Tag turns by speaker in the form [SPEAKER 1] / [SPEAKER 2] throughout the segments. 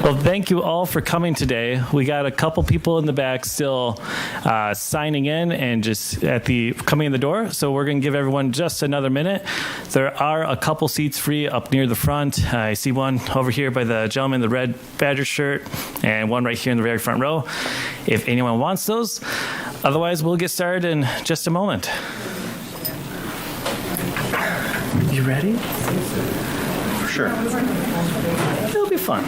[SPEAKER 1] Well, thank you all for coming today. We got a couple people in the back still signing in and just coming in the door. So we're going to give everyone just another minute. There are a couple seats free up near the front. I see one over here by the gentleman in the red Badger shirt and one right here in the very front row, if anyone wants those. Otherwise, we'll get started in just a moment. You ready?
[SPEAKER 2] Sure.
[SPEAKER 1] It'll be fun.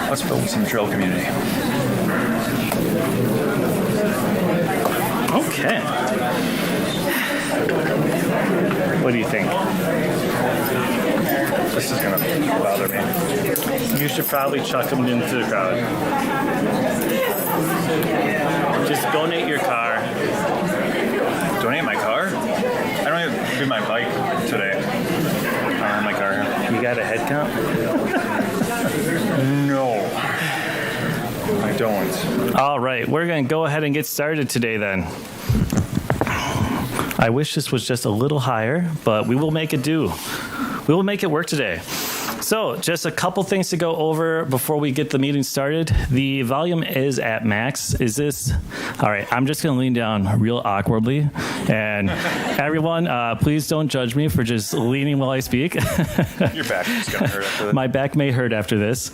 [SPEAKER 2] Let's build some trail community.
[SPEAKER 1] Okay. What do you think?
[SPEAKER 2] This is going to bother me.
[SPEAKER 1] You should probably chuck them into the crowd. Just donate your car.
[SPEAKER 2] Donate my car? I don't even do my bike today. I have my car here.
[SPEAKER 1] You got a head count?
[SPEAKER 2] No, I don't.
[SPEAKER 1] All right, we're going to go ahead and get started today then. I wish this was just a little higher, but we will make it do. We will make it work today. So just a couple things to go over before we get the meeting started. The volume is at max. Is this? All right, I'm just going to lean down real awkwardly. And everyone, please don't judge me for just leaning while I speak.
[SPEAKER 2] Your back is going to hurt after this.
[SPEAKER 1] My back may hurt after this.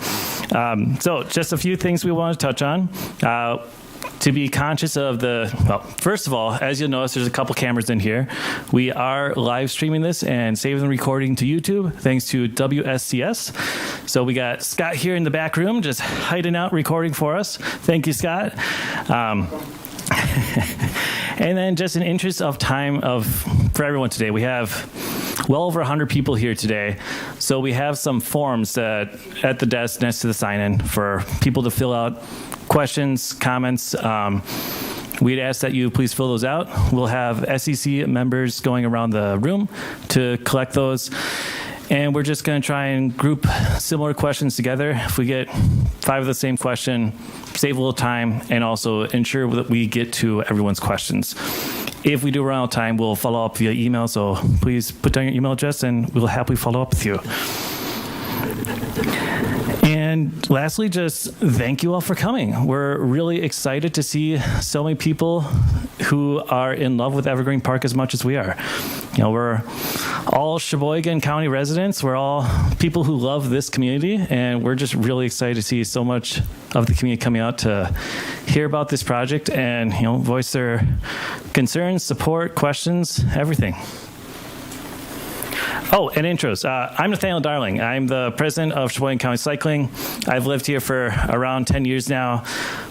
[SPEAKER 1] So just a few things we want to touch on. To be conscious of first of all, as you'll notice, there's a couple cameras in here. We are live streaming this and saving the recording to YouTube, thanks to WSCS. So we got Scott here in the back room, just hiding out, recording for us. Thank you, Scott. And then just in interest of time for everyone today, we have well over 100 people here today. So we have some forms at the desk next to the sign-in for people to fill out questions, comments. We'd ask that you please fill those out. We'll have SEC members going around the room to collect those. And we're just going to try and group similar questions together. If we get 5 of the same question, save a little time, and also ensure that we get to everyone's questions. If we do run out of time, we'll follow up via email. So please put down your email address, and we'll happily follow up with you. And lastly, just thank you all for coming. We're really excited to see so many people who are in love with Evergreen Park as much as we are. You know, we're all Sheboygan County residents. We're all people who love this community, and we're just really excited to see so much of the community coming out to hear about this project and, voice their concerns, support, questions, everything. Oh, and intros. I'm Nathaniel Darling. I'm the president of Sheboygan County Cycling. I've lived here for around 10 years now,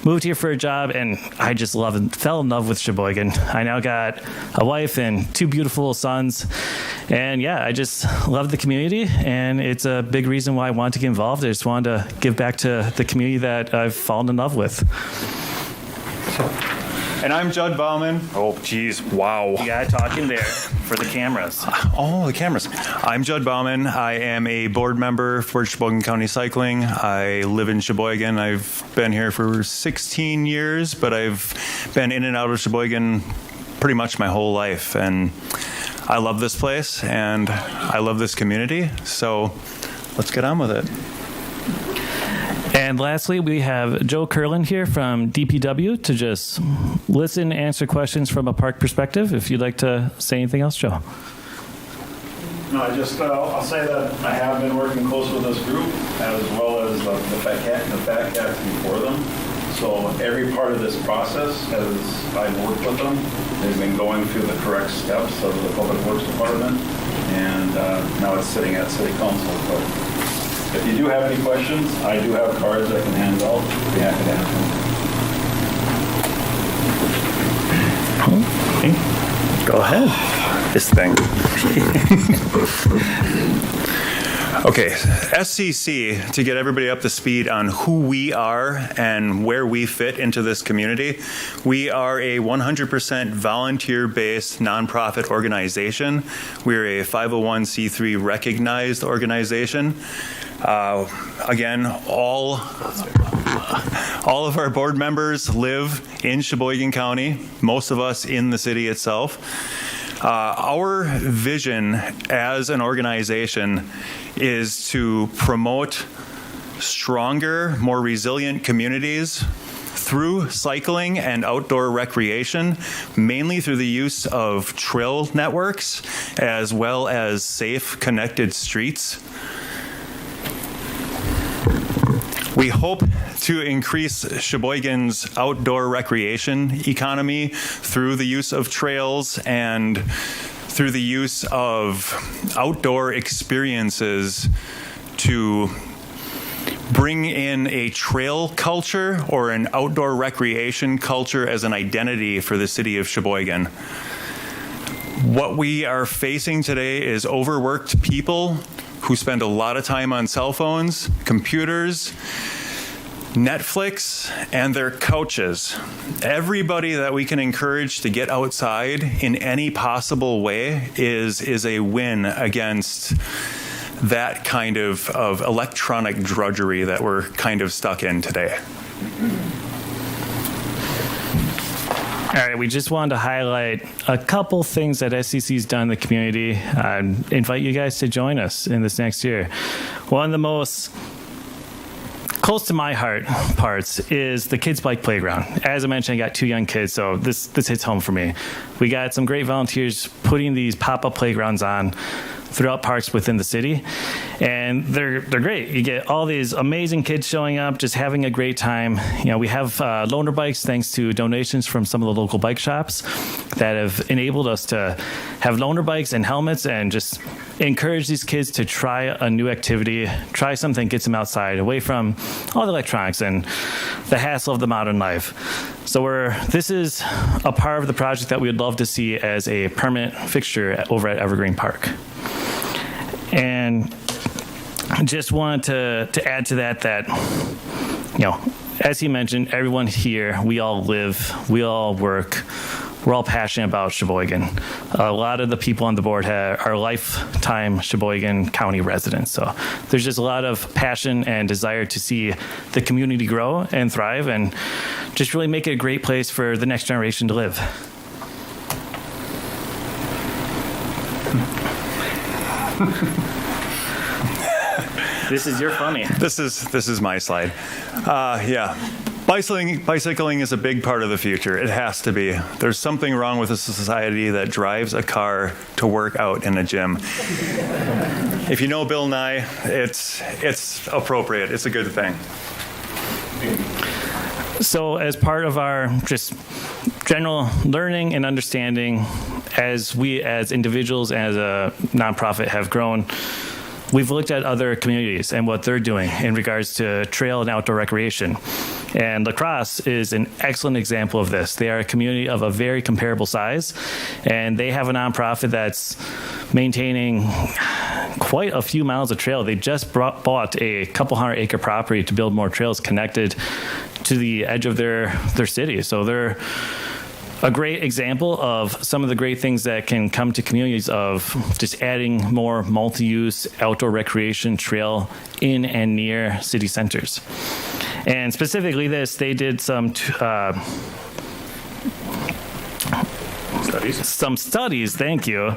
[SPEAKER 1] moved here for a job, and I just fell in love with Sheboygan. I now got a wife and 2 beautiful sons. And yeah, I just love the community, and it's a big reason why I wanted to get involved. I just wanted to give back to the community that I've fallen in love with.
[SPEAKER 2] And I'm Judd Bauman. Oh, geez, wow.
[SPEAKER 1] You gotta talk in there for the cameras.
[SPEAKER 2] Oh, the cameras. I'm Judd Bauman. I am a board member for Sheboygan County Cycling. I live in Sheboygan. I've been here for 16 years, but I've been in and out of Sheboygan pretty much my whole life. And I love this place, and I love this community. So let's get on with it.
[SPEAKER 1] And lastly, we have Joe Curlin here from DPW to just listen and answer questions from a park perspective. If you'd like to say anything else, Joe.
[SPEAKER 3] No, I'll say that I have been working close with this group as well as the Fat Cats before them. So every part of this process, as I've worked with them, they've been going through the correct steps of the Public Works Department, and now it's sitting at City Council. So if you do have any questions, I do have cards I can hand out. Be happy to answer them.
[SPEAKER 1] Okay. Go ahead.
[SPEAKER 2] This thing. Okay, SCC, to get everybody up to speed on who we are and where we fit into this community, we are a 100% volunteer-based nonprofit organization. We're a 501c3 recognized organization. Again, all of our board members live in Sheboygan County, most of us in the city itself. Our vision as an organization is to promote stronger, more resilient communities through cycling and outdoor recreation, mainly through the use of trail networks as well as safe, connected streets. We hope to increase Sheboygan's outdoor recreation economy through the use of trails and through the use of outdoor experiences to bring in a trail culture or an outdoor recreation culture as an identity for the city of Sheboygan. What we are facing today is overworked people who spend a lot of time on cell phones, computers, Netflix, and their couches. Everybody that we can encourage to get outside in any possible way is a win against that kind of electronic drudgery that we're kind of stuck in today.
[SPEAKER 1] All right, we just wanted to highlight a couple things that SCC's done in the community. Invite you guys to join us in this next year. One of the most close to my heart parts is the kids' bike playground. As I mentioned, I got 2 young kids, so this hits home for me. We got some great volunteers putting these pop-up playgrounds on throughout parks within the city, and they're great. You get all these amazing kids showing up, just having a great time. You know, we have loaner bikes thanks to donations from some of the local bike shops that have enabled us to have loaner bikes and helmets and just encourage these kids to try a new activity, try something, gets them outside, away from all the electronics and the hassle of the modern life. So this is a part of the project that we would love to see as a permanent fixture over at Evergreen Park. And just wanted to add to that, you know, as he mentioned, everyone here, we all live, we all work, we're all passionate about Sheboygan. A lot of the people on the board are lifetime Sheboygan County residents. So there's just a lot of passion and desire to see the community grow and thrive and just really make it a great place for the next generation to live. This is your funny.
[SPEAKER 2] This is my slide. Yeah. Bicycling is a big part of the future. It has to be. There's something wrong with a society that drives a car to work out in a gym. If you know Bill Nye, it's appropriate. It's a good thing.
[SPEAKER 1] So as part of our just general learning and understanding, as we as individuals, as a nonprofit have grown, we've looked at other communities and what they're doing in regards to trail and outdoor recreation. And La Crosse is an excellent example of this. They are a community of a very comparable size, and they have a nonprofit that's maintaining quite a few miles of trail. They just bought a couple 100-acre property to build more trails connected to the edge of their city. So they're a great example of some of the great things that can come to communities of just adding more multi-use outdoor recreation trail in and near city centers. And specifically they did some studies, thank you,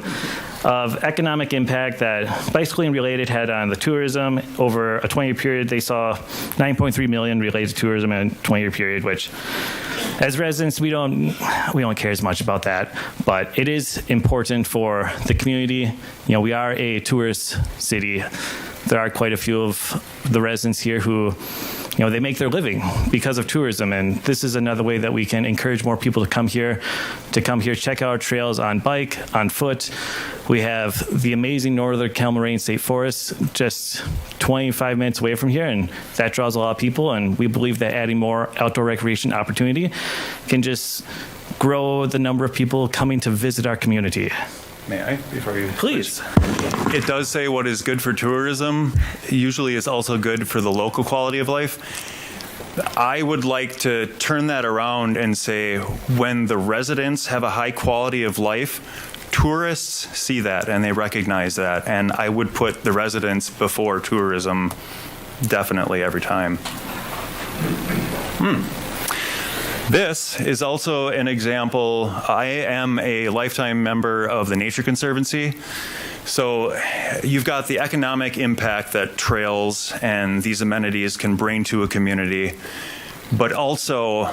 [SPEAKER 1] of economic impact that bicycling related had on the tourism. Over a 20-year period, they saw 9.3 million related to tourism in a 20-year period, which as residents, we don't care as much about that, but it is important for the community. You know, we are a tourist city. There are quite a few of the residents here who, you know, they make their living because of tourism, and this is another way that we can encourage more people to come here, check out our trails on bike, on foot. We have the amazing Northern Cal-Moraine State Forest just 25 minutes away from here, and that draws a lot of people, and we believe that adding more outdoor recreation opportunity can just grow the number of people coming to visit our community.
[SPEAKER 2] May I, before you?
[SPEAKER 1] Please.
[SPEAKER 2] It does say what is good for tourism usually is also good for the local quality of life. I would like to turn that around and say when the residents have a high quality of life, tourists see that and they recognize that. And I would put the residents before tourism definitely every time. This is also an example. I am a lifetime member of the Nature Conservancy. So you've got the economic impact that trails and these amenities can bring to a community, but also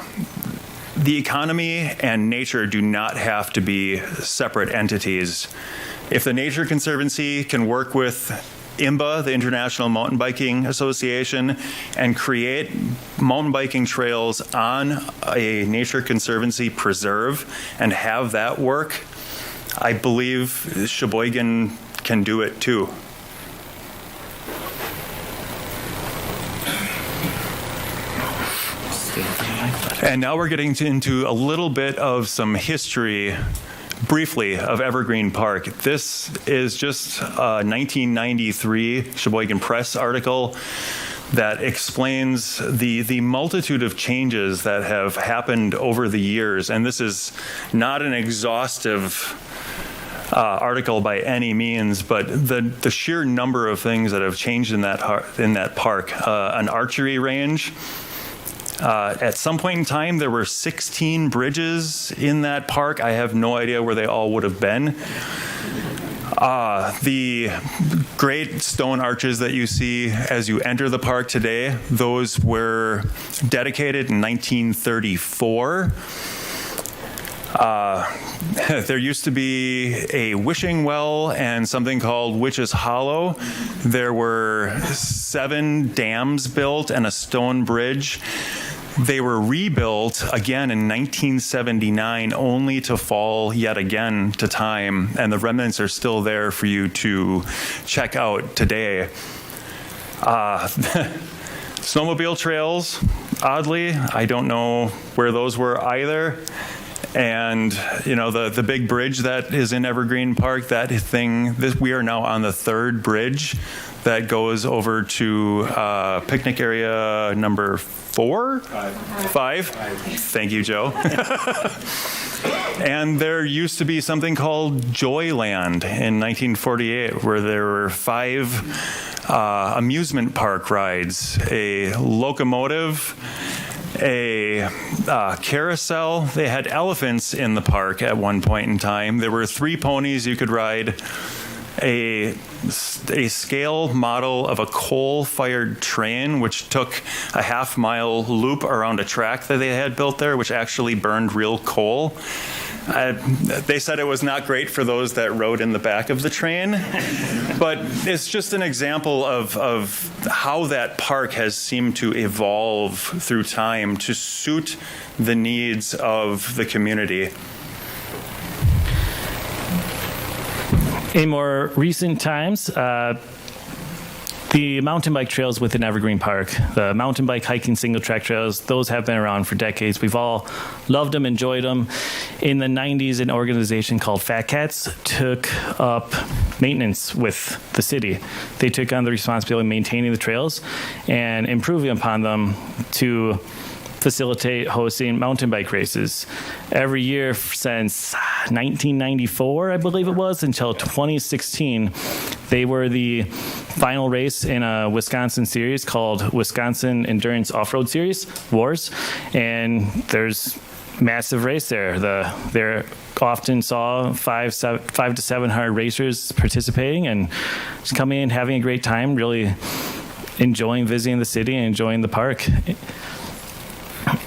[SPEAKER 2] the economy and nature do not have to be separate entities. If the Nature Conservancy can work with IMBA, the International Mountain Biking Association, and create mountain biking trails on a Nature Conservancy preserve and have that work, I believe Sheboygan can do it too. And now we're getting into a little bit of some history, briefly, of Evergreen Park. This is just a 1993 Sheboygan Press article that explains the multitude of changes that have happened over the years. And this is not an exhaustive article by any means, but the sheer number of things that have changed in that park. An archery range. At some point in time, there were 16 bridges in that park. I have no idea where they all would have been. The great stone arches that you see as you enter the park today, those were dedicated in 1934. There used to be a wishing well and something called Witch's Hollow. There were 7 dams built and a stone bridge. They were rebuilt again in 1979, only to fall yet again to time, and the remnants are still there for you to check out today. Snowmobile trails, oddly, I don't know where those were either. And, you know, the big bridge that is in Evergreen Park, we are now on the 3rd bridge that goes over to picnic area number 4? 5. Thank you, Joe. And there used to be something called Joyland in 1948, where there were 5 amusement park rides, a locomotive, a carousel. They had elephants in the park at one point in time. There were 3 ponies you could ride, a scale model of a coal-fired train, which took a half-mile loop around a track that they had built there, which actually burned real coal. They said it was not great for those that rode in the back of the train, but it's just an example of how that park has seemed to evolve through time to suit the needs of the community.
[SPEAKER 1] In more recent times, the mountain bike trails within Evergreen Park, the mountain bike hiking single track trails, those have been around for decades. We've all loved them, enjoyed them. In the 90s, an organization called Fat Cats took up maintenance with the city. They took on the responsibility of maintaining the trails and improving upon them to facilitate hosting mountain bike races. Every year since 1994, I believe it was, until 2016, they were the final race in a Wisconsin series called Wisconsin Endurance Off-Road Series, WARS, and there's massive race there. There often saw 500 to 700 racers participating and just coming in, having a great time, really enjoying visiting the city and enjoying the park.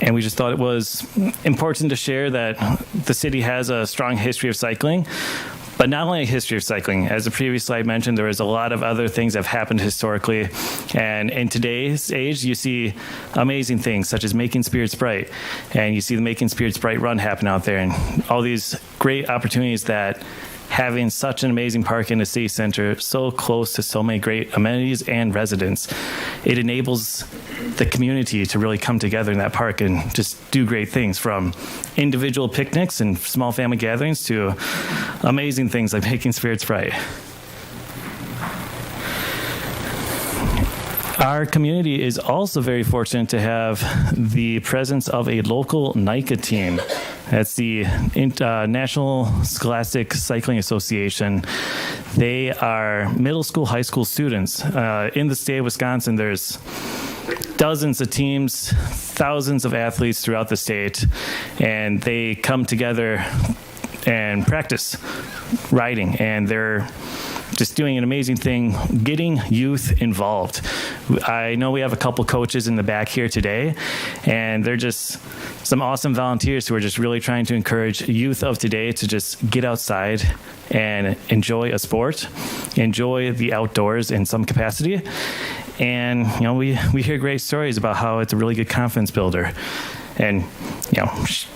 [SPEAKER 1] And we just thought it was important to share that the city has a strong history of cycling, but not only a history of cycling. As the previous slide mentioned, there is a lot of other things that have happened historically. And in today's age, you see amazing things such as Making Spirits Bright. And you see the Making Spirits Bright run happen out there and all these great opportunities that having such an amazing park in the city center, so close to so many great amenities and residents, it enables the community to really come together in that park and just do great things, from individual picnics and small family gatherings to amazing things like Making Spirits Bright. Our community is also very fortunate to have the presence of a local NICA team. That's the National Scholastic Cycling Association. They are middle school, high school students. In the state of Wisconsin, there's dozens of teams, thousands of athletes throughout the state, and they come together and practice riding, and they're just doing an amazing thing, getting youth involved. I know we have a couple coaches in the back here today, and they're just some awesome volunteers who are just really trying to encourage youth of today to just get outside and enjoy a sport, enjoy the outdoors in some capacity. And, we hear great stories about how it's a really good confidence builder. And,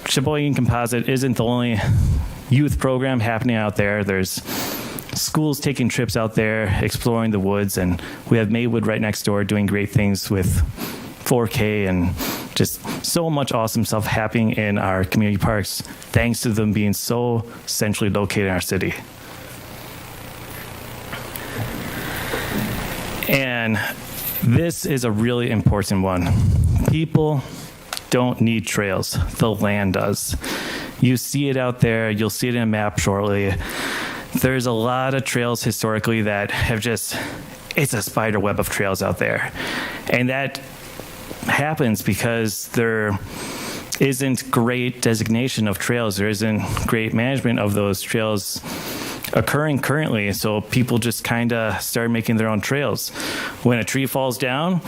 [SPEAKER 1] Sheboygan Composite isn't the only youth program happening out there. There's schools taking trips out there, exploring the woods, and we have Maywood right next door doing great things with 4K and just so much awesome stuff happening in our community parks, thanks to them being so centrally located in our city. And this is a really important one. People don't need trails. The land does. You see it out there. You'll see it in a map shortly. There's a lot of trails historically that have it's a spider web of trails out there. And that happens because there isn't great designation of trails. There isn't great management of those trails occurring currently. So people just kind of start making their own trails. When a tree falls down,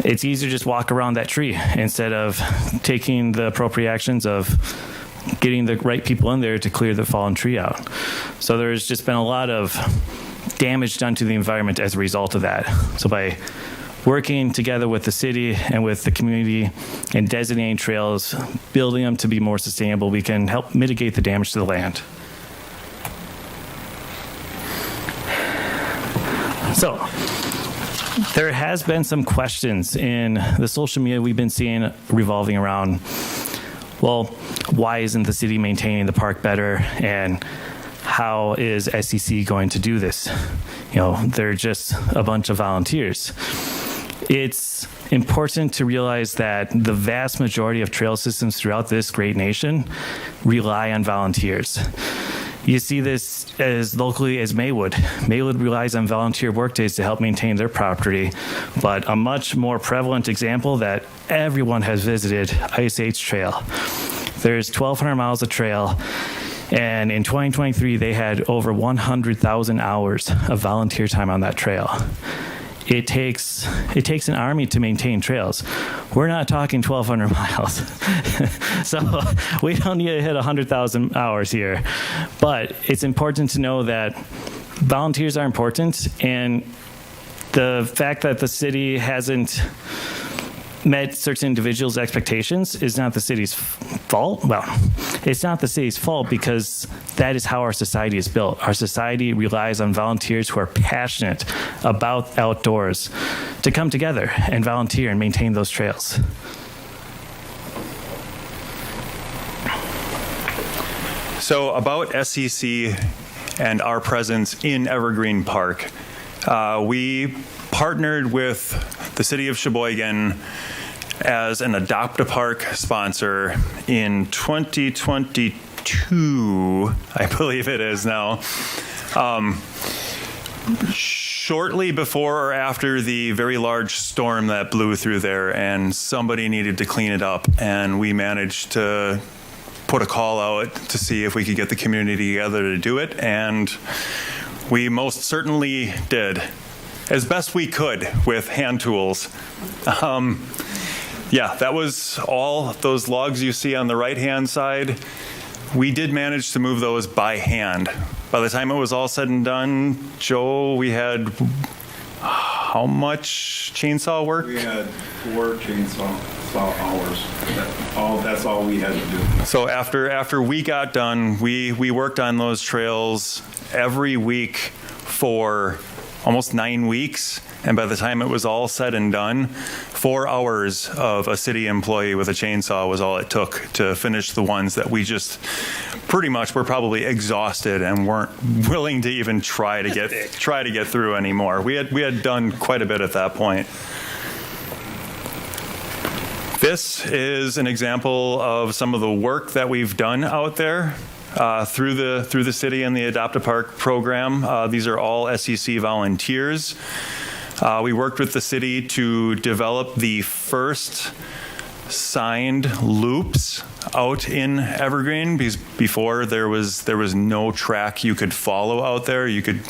[SPEAKER 1] it's easier to just walk around that tree instead of taking the appropriate actions of getting the right people in there to clear the fallen tree out. So there's just been a lot of damage done to the environment as a result of that. So by working together with the city and with the community and designating trails, building them to be more sustainable, we can help mitigate the damage to the land. So there has been some questions in the social media we've been seeing revolving around, well, why isn't the city maintaining the park better, and how is SCC going to do this? They're just a bunch of volunteers. It's important to realize that the vast majority of trail systems throughout this great nation rely on volunteers. You see this as locally as Maywood. Maywood relies on volunteer workdays to help maintain their property, but a much more prevalent example that everyone has visited, Ice Age Trail. There's 1,200 miles of trail, and in 2023, they had over 100,000 hours of volunteer time on that trail. It takes an army to maintain trails. We're not talking 1,200 miles. So we don't need to hit 100,000 hours here. But it's important to know that volunteers are important, and the fact that the city hasn't met certain individuals' expectations is not the city's fault. Well, it's not the city's fault because that is how our society is built. Our society relies on volunteers who are passionate about outdoors to come together and volunteer and maintain those trails.
[SPEAKER 2] So about SCC and our presence in Evergreen Park, we partnered with the city of Sheboygan as an Adopt a Park sponsor in 2022, I believe it is now. Shortly before or after the very large storm that blew through there, and somebody needed to clean it up, and we managed to put a call out to see if we could get the community together to do it, and we most certainly did, as best we could with hand tools. Yeah, that was all those logs you see on the right-hand side. We did manage to move those by hand. By the time it was all said and done, Joe, we had how much chainsaw work?
[SPEAKER 3] We had 4 chainsaw hours. That's all we had to do.
[SPEAKER 2] So after we got done, we worked on those trails every week for almost 9 weeks. And by the time it was all said and done, 4 hours of a city employee with a chainsaw was all it took to finish the ones that we just pretty much were probably exhausted and weren't willing to even try to get through anymore. We had done quite a bit at that point. This is an example of some of the work that we've done out there through the city and the Adopt a Park program. These are all SCC volunteers. We worked with the city to develop the first signed loops out in Evergreen, because before there was no track you could follow out there. You could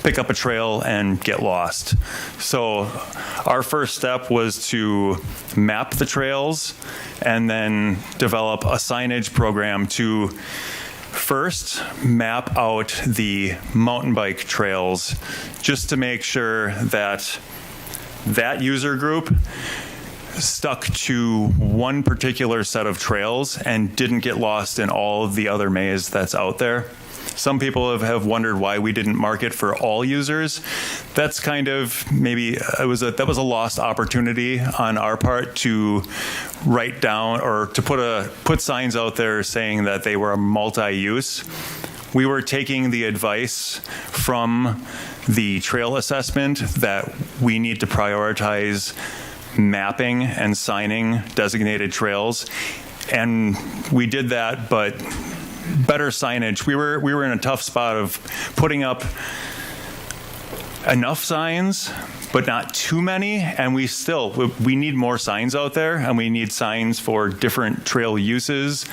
[SPEAKER 2] pick up a trail and get lost. So our first step was to map the trails and then develop a signage program to first map out the mountain bike trails, just to make sure that that user group stuck to one particular set of trails and didn't get lost in all of the other maze that's out there. Some people have wondered why we didn't market for all users. That's kind of that was a lost opportunity on our part to write down or to put signs out there saying that they were a multi-use. We were taking the advice from the trail assessment that we need to prioritize mapping and signing designated trails, and we did that, but better signage. We were in a tough spot of putting up enough signs, but not too many, and we need more signs out there, and we need signs for different trail uses,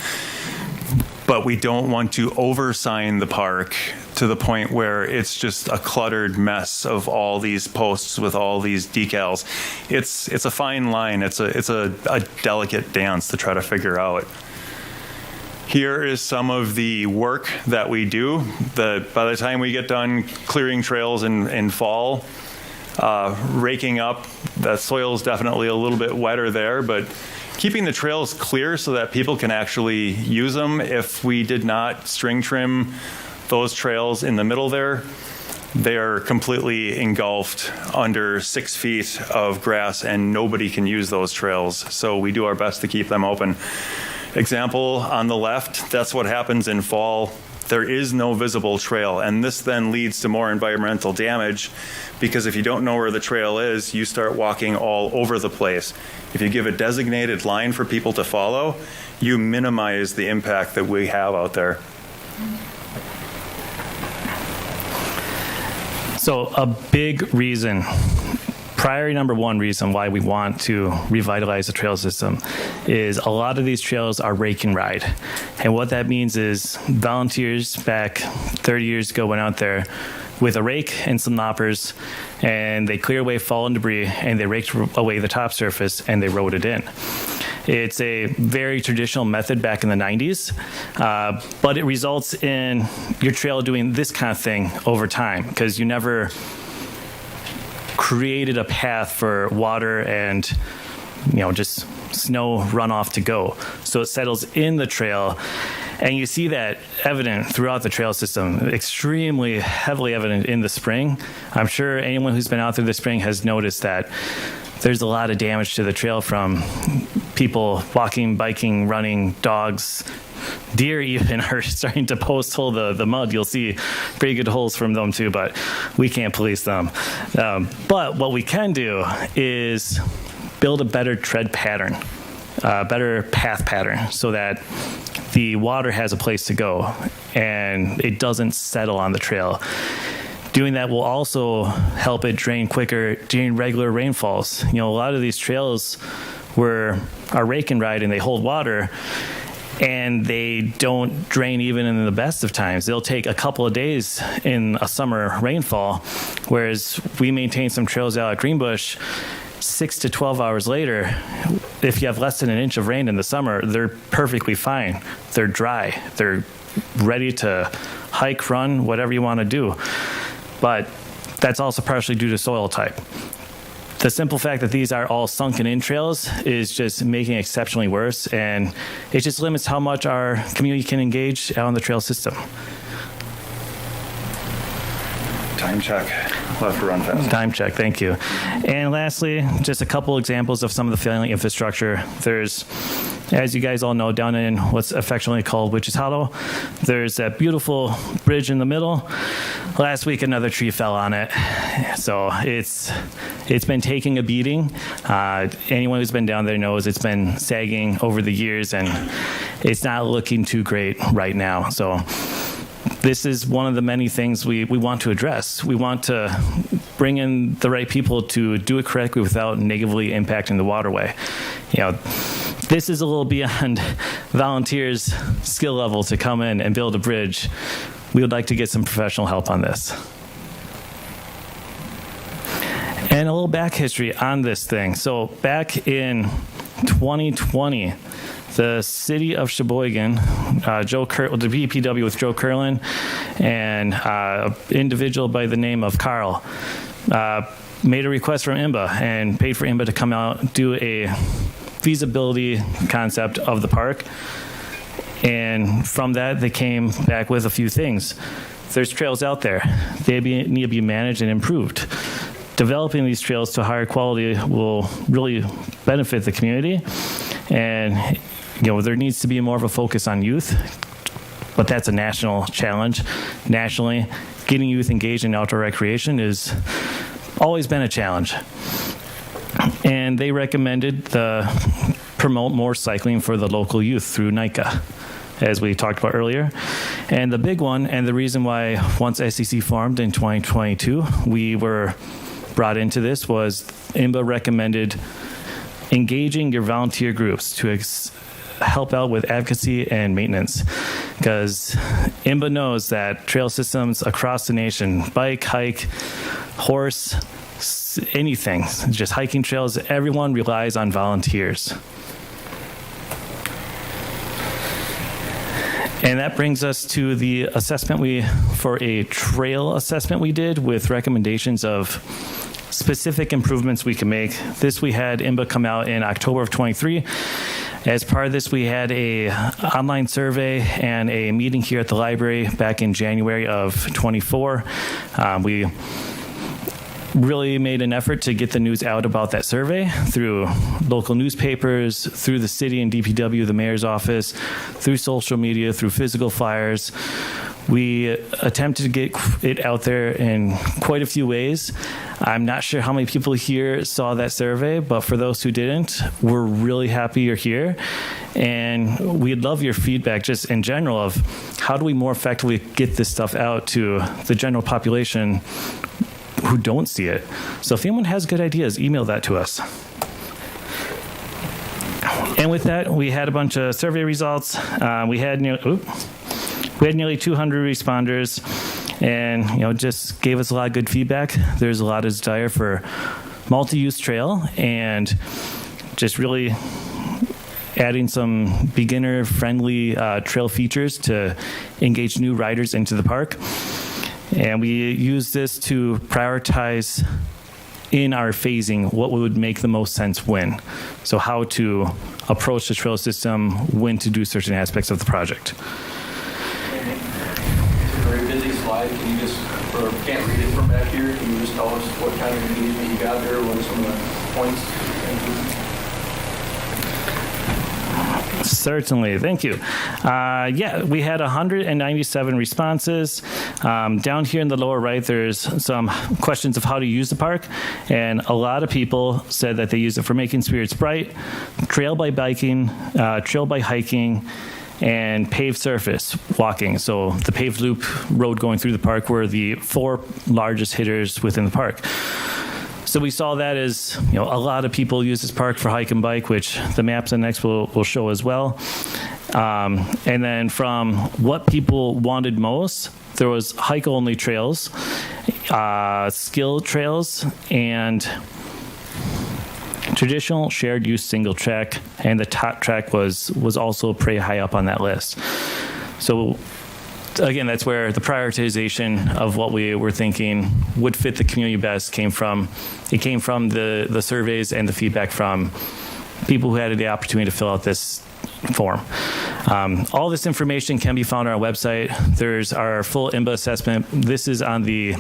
[SPEAKER 2] but we don't want to over-sign the park to the point where it's just a cluttered mess of all these posts with all these decals. It's a fine line. It's a delicate dance to try to figure out. Here is some of the work that we do. By the time we get done clearing trails in fall, raking up, the soil is definitely a little bit wetter there, but keeping the trails clear so that people can actually use them. If we did not string trim those trails in the middle there, they are completely engulfed under 6 feet of grass and nobody can use those trails. So we do our best to keep them open. Example on the left, that's what happens in fall. There is no visible trail, and this then leads to more environmental damage, because if you don't know where the trail is, you start walking all over the place. If you give a designated line for people to follow, you minimize the impact that we have out there.
[SPEAKER 1] So a big reason, priority number one reason why we want to revitalize the trail system is a lot of these trails are rake and ride. And what that means is volunteers back 30 years ago went out there with a rake and some knoppers, and they clear away fallen debris, and they raked away the top surface, and they rode it in. It's a very traditional method back in the 90s, but it results in your trail doing this kind of thing over time, because you never created a path for water and just snow runoff to go. So it settles in the trail, and you see that evident throughout the trail system, extremely heavily evident in the spring. I'm sure anyone who's been out there this spring has noticed that there's a lot of damage to the trail from people walking, biking, running, dogs. Deer even are starting to post hole the mud. You'll see pretty good holes from them too, but we can't police them. But what we can do is build a better tread pattern, better path pattern, so that the water has a place to go and it doesn't settle on the trail. Doing that will also help it drain quicker during regular rainfalls. A lot of these trails are rake and ride, and they hold water, and they don't drain even in the best of times. They'll take a couple of days in a summer rainfall, whereas we maintain some trails out at Greenbush 6 to 12 hours later. If you have less than an inch of rain in the summer, they're perfectly fine. They're dry. They're ready to hike, run, whatever you want to do. But that's also partially due to soil type. The simple fact that these are all sunken in trails is just making it exceptionally worse, and it just limits how much our community can engage out on the trail system.
[SPEAKER 2] Time check. We'll have to run fast.
[SPEAKER 1] Time check, thank you. And lastly, just a couple examples of some of the failing infrastructure. There's, as you guys all know, down in what's affectionately called Witches Hollow, there's that beautiful bridge in the middle. Last week, another tree fell on it. So it's been taking a beating. Anyone who's been down there knows it's been sagging over the years, and it's not looking too great right now. So this is one of the many things we want to address. We want to bring in the right people to do it correctly without negatively impacting the waterway. This is a little beyond volunteers' skill level to come in and build a bridge. We would like to get some professional help on this. And a little back history on this thing. So back in 2020, the city of Sheboygan, the BPW with Joe Curlin, and an individual by the name of Carl, made a request from IMBA and paid for IMBA to come out and do a feasibility concept of the park. And from that, they came back with a few things. There's trails out there. They need to be managed and improved. Developing these trails to higher quality will really benefit the community. And there needs to be more of a focus on youth, but that's a national challenge. Nationally, getting youth engaged in outdoor recreation has always been a challenge. And they recommended promote more cycling for the local youth through NICA, as we talked about earlier. And the big one, and the reason why once SEC formed in 2022, we were brought into this, was IMBA recommended engaging your volunteer groups to help out with advocacy and maintenance, because IMBA knows that trail systems across the nation, bike, hike, horse, anything, just hiking trails, everyone relies on volunteers. And that brings us to the assessment for a trail assessment we did with recommendations of specific improvements we can make. This we had IMBA come out in October of 23. As part of this, we had a online survey and a meeting here at the library back in January of 24. We really made an effort to get the news out about that survey through local newspapers, through the city and DPW, the mayor's office, through social media, through physical flyers. We attempted to get it out there in quite a few ways. I'm not sure how many people here saw that survey, but for those who didn't, we're really happy you're here. And we'd love your feedback just in general of how do we more effectively get this stuff out to the general population who don't see it. So if anyone has good ideas, email that to us. And with that, we had a bunch of survey results. We had nearly 200 responders, and just gave us a lot of good feedback. There's a lot of desire for multi-use trail and just really adding some beginner-friendly trail features to engage new riders into the park. And we use this to prioritize in our phasing what would make the most sense when. So how to approach the trail system, when to do certain aspects of the project.
[SPEAKER 4] Very busy slide. Can you just, or can't read it from back here, can you just tell us what kind of engagement you got there, what are some of the points?
[SPEAKER 1] Certainly, thank you. We had 197 responses. Down here in the lower right, there's some questions of how to use the park, and a lot of people said that they use it for making spirits bright, trail by biking, trail by hiking, and paved surface walking. So the paved loop road going through the park were the 4 largest hitters within the park. So we saw that as, a lot of people use this park for hike and bike, which the maps and next will show as well. And then from what people wanted most, there was hike-only trails, skill trails, and traditional shared use single track, and the top track was also pretty high up on that list. So again, that's where the prioritization of what we were thinking would fit the community best came from. It came from the surveys and the feedback from people who had the opportunity to fill out this form. All this information can be found on our website. There's our full IMBA assessment. This is on the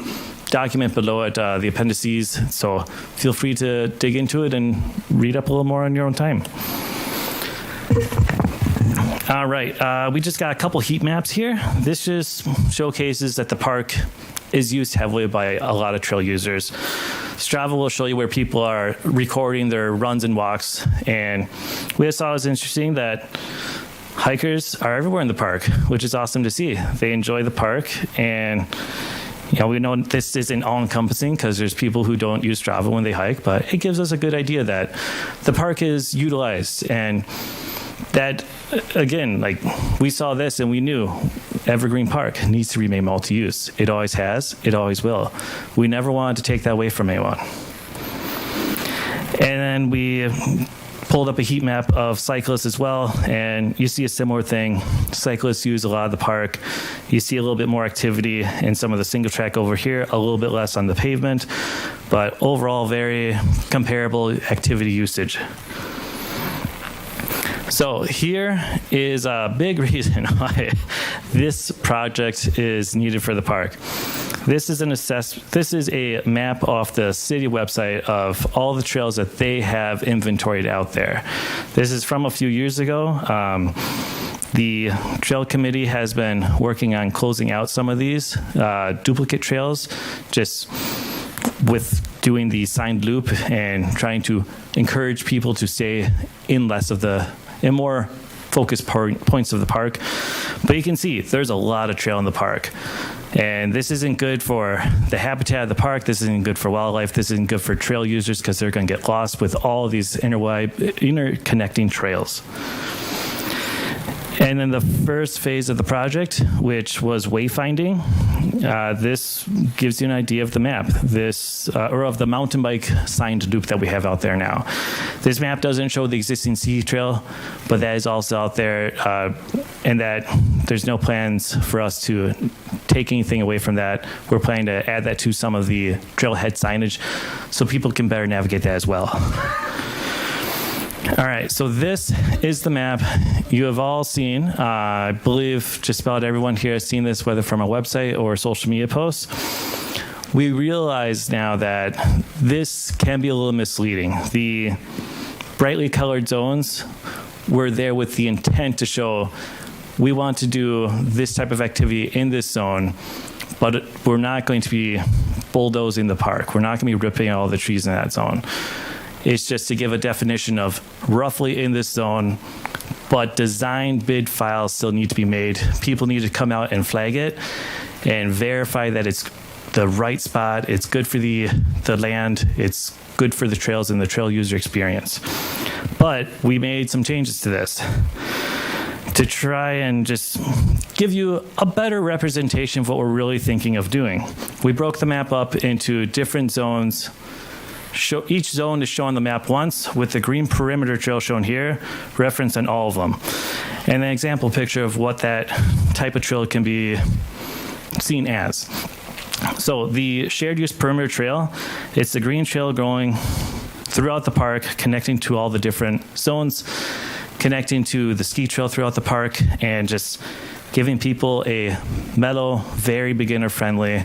[SPEAKER 1] document below it, the appendices. So feel free to dig into it and read up a little more on your own time. All right, we just got a couple heat maps here. This just showcases that the park is used heavily by a lot of trail users. Strava will show you where people are recording their runs and walks, and we just thought it was interesting that hikers are everywhere in the park, which is awesome to see. They enjoy the park, and we know this isn't all-encompassing because there's people who don't use Strava when they hike, but it gives us a good idea that the park is utilized, and that, again, like, we saw this and we knew Evergreen Park needs to remain multi-use. It always has, it always will. We never wanted to take that away from anyone. And then we pulled up a heat map of cyclists as well, and you see a similar thing. Cyclists use a lot of the park. You see a little bit more activity in some of the single track over here, a little bit less on the pavement, but overall very comparable activity usage. So here is a big reason why this project is needed for the park. This is a map off the city website of all the trails that they have inventoried out there. This is from a few years ago. The trail committee has been working on closing out some of these duplicate trails, just with doing the signed loop and trying to encourage people to stay in more focused points of the park. But you can see there's a lot of trail in the park. And this isn't good for the habitat of the park. This isn't good for wildlife. This isn't good for trail users because they're going to get lost with all of these interconnecting trails. And then the first phase of the project, which was wayfinding, this gives you an idea of the map, or of the mountain bike signed loop that we have out there now. This map doesn't show the existing ski trail, but that is also out there, and that there's no plans for us to take anything away from that. We're planning to add that to some of the trailhead signage so people can better navigate that as well. All right, so this is the map you have all seen. I believe just about everyone here has seen this, whether from a website or social media posts. We realize now that this can be a little misleading. The brightly colored zones were there with the intent to show we want to do this type of activity in this zone, but we're not going to be bulldozing the park. We're not going to be ripping all the trees in that zone. It's just to give a definition of roughly in this zone, but design bid files still need to be made. People need to come out and flag it and verify that it's the right spot, it's good for the land, it's good for the trails and the trail user experience. But we made some changes to this to try and just give you a better representation of what we're really thinking of doing. We broke the map up into different zones. Each zone is shown on the map once, with the green perimeter trail shown here, referenced on all of them. And an example picture of what that type of trail can be seen as. So the shared use perimeter trail, it's the green trail going throughout the park, connecting to all the different zones, connecting to the ski trail throughout the park, and just giving people a mellow, very beginner-friendly,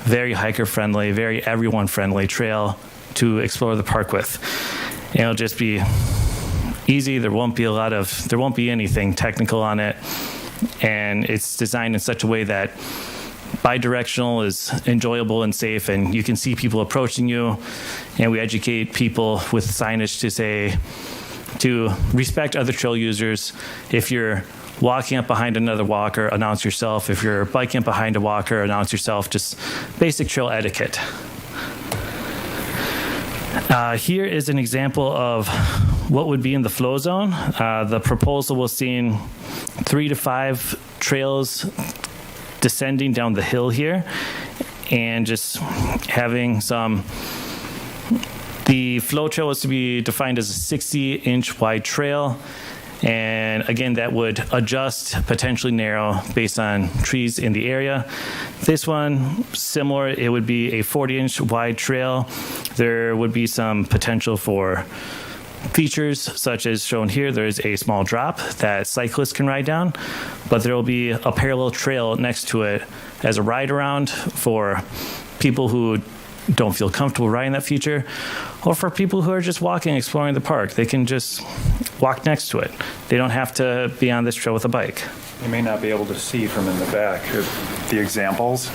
[SPEAKER 1] very hiker-friendly, very everyone-friendly trail to explore the park with. And it'll just be easy. There won't be anything technical on it. And it's designed in such a way that bi-directional is enjoyable and safe, and you can see people approaching you. And we educate people with signage to respect other trail users. If you're walking up behind another walker, announce yourself. If you're biking up behind a walker, announce yourself. Just basic trail etiquette. Here is an example of what would be in the flow zone. The proposal was seeing 3 to 5 trails descending down the hill here, and just having the flow trail was to be defined as a 60-inch wide trail. And again, that would adjust, potentially narrow based on trees in the area. This one, similar, it would be a 40-inch wide trail. There would be some potential for features such as shown here. There's a small drop that cyclists can ride down, but there will be a parallel trail next to it as a ride around for people who don't feel comfortable riding that feature, or for people who are just walking, exploring the park. They can just walk next to it. They don't have to be on this trail with a bike.
[SPEAKER 2] You may not be able to see from in the back the examples,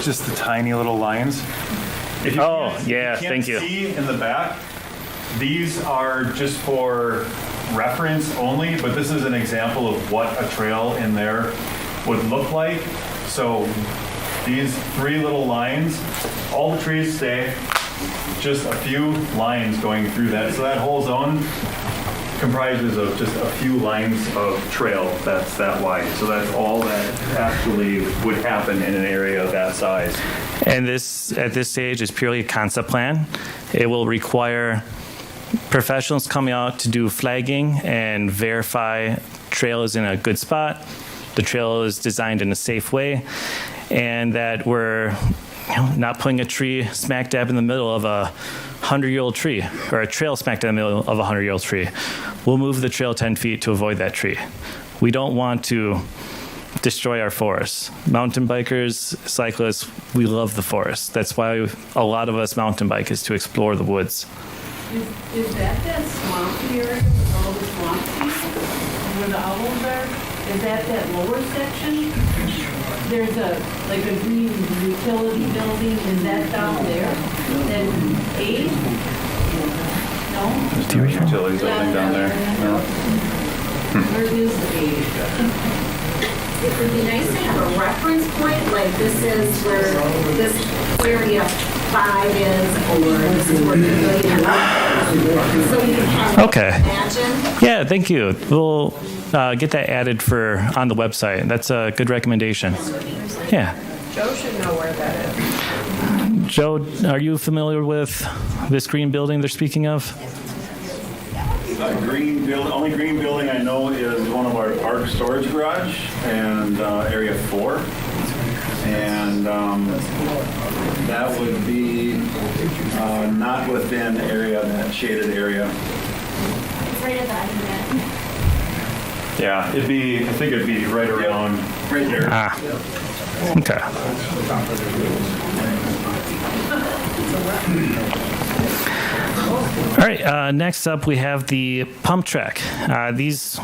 [SPEAKER 2] just the tiny little lines.
[SPEAKER 1] Thank you.
[SPEAKER 2] See in the back, these are just for
[SPEAKER 3] reference only, but this is an example of what a trail in there would look like. So these 3 little lines, all the trees stay, just a few lines going through that. So that whole zone comprises of just a few lines of trail that's that wide. So that's all that actually would happen in an area of that size.
[SPEAKER 1] And this, at this stage, is purely a concept plan. It will require professionals coming out to do flagging and verify trail is in a good spot, the trail is designed in a safe way, and that we're not putting a tree smack dab in the middle of a 100-year-old tree, or a trail smack dab in the middle of a 100-year-old tree. We'll move the trail 10 feet to avoid that tree. We don't want to destroy our forests. Mountain bikers, cyclists, we love the forest. That's why a lot of us mountain bike, is to explore the woods.
[SPEAKER 5] Is that swampy area with all the swamp trees where the owls are? Is that lower section? There's a green utility building, is that down there? Then A? No?
[SPEAKER 1] Do you recall?
[SPEAKER 3] Utilities building down there. No.
[SPEAKER 5] Where is A?
[SPEAKER 6] It would be nice to have a reference point, like this is where this area 5 is, or this is where pavilion is. So you can kind of imagine.
[SPEAKER 1] Yeah, thank you. We'll get that added on the website. That's a good recommendation. Yeah.
[SPEAKER 6] Joe should know where that is.
[SPEAKER 1] Joe, are you familiar with this green building they're speaking of?
[SPEAKER 3] Only green building I know is one of our park storage garage and area 4. And that would be not within that shaded area.
[SPEAKER 6] It's right at the end of that.
[SPEAKER 3] Yeah, I think it'd be right around, right there.
[SPEAKER 1] Okay. All right, next up we have the pump track. These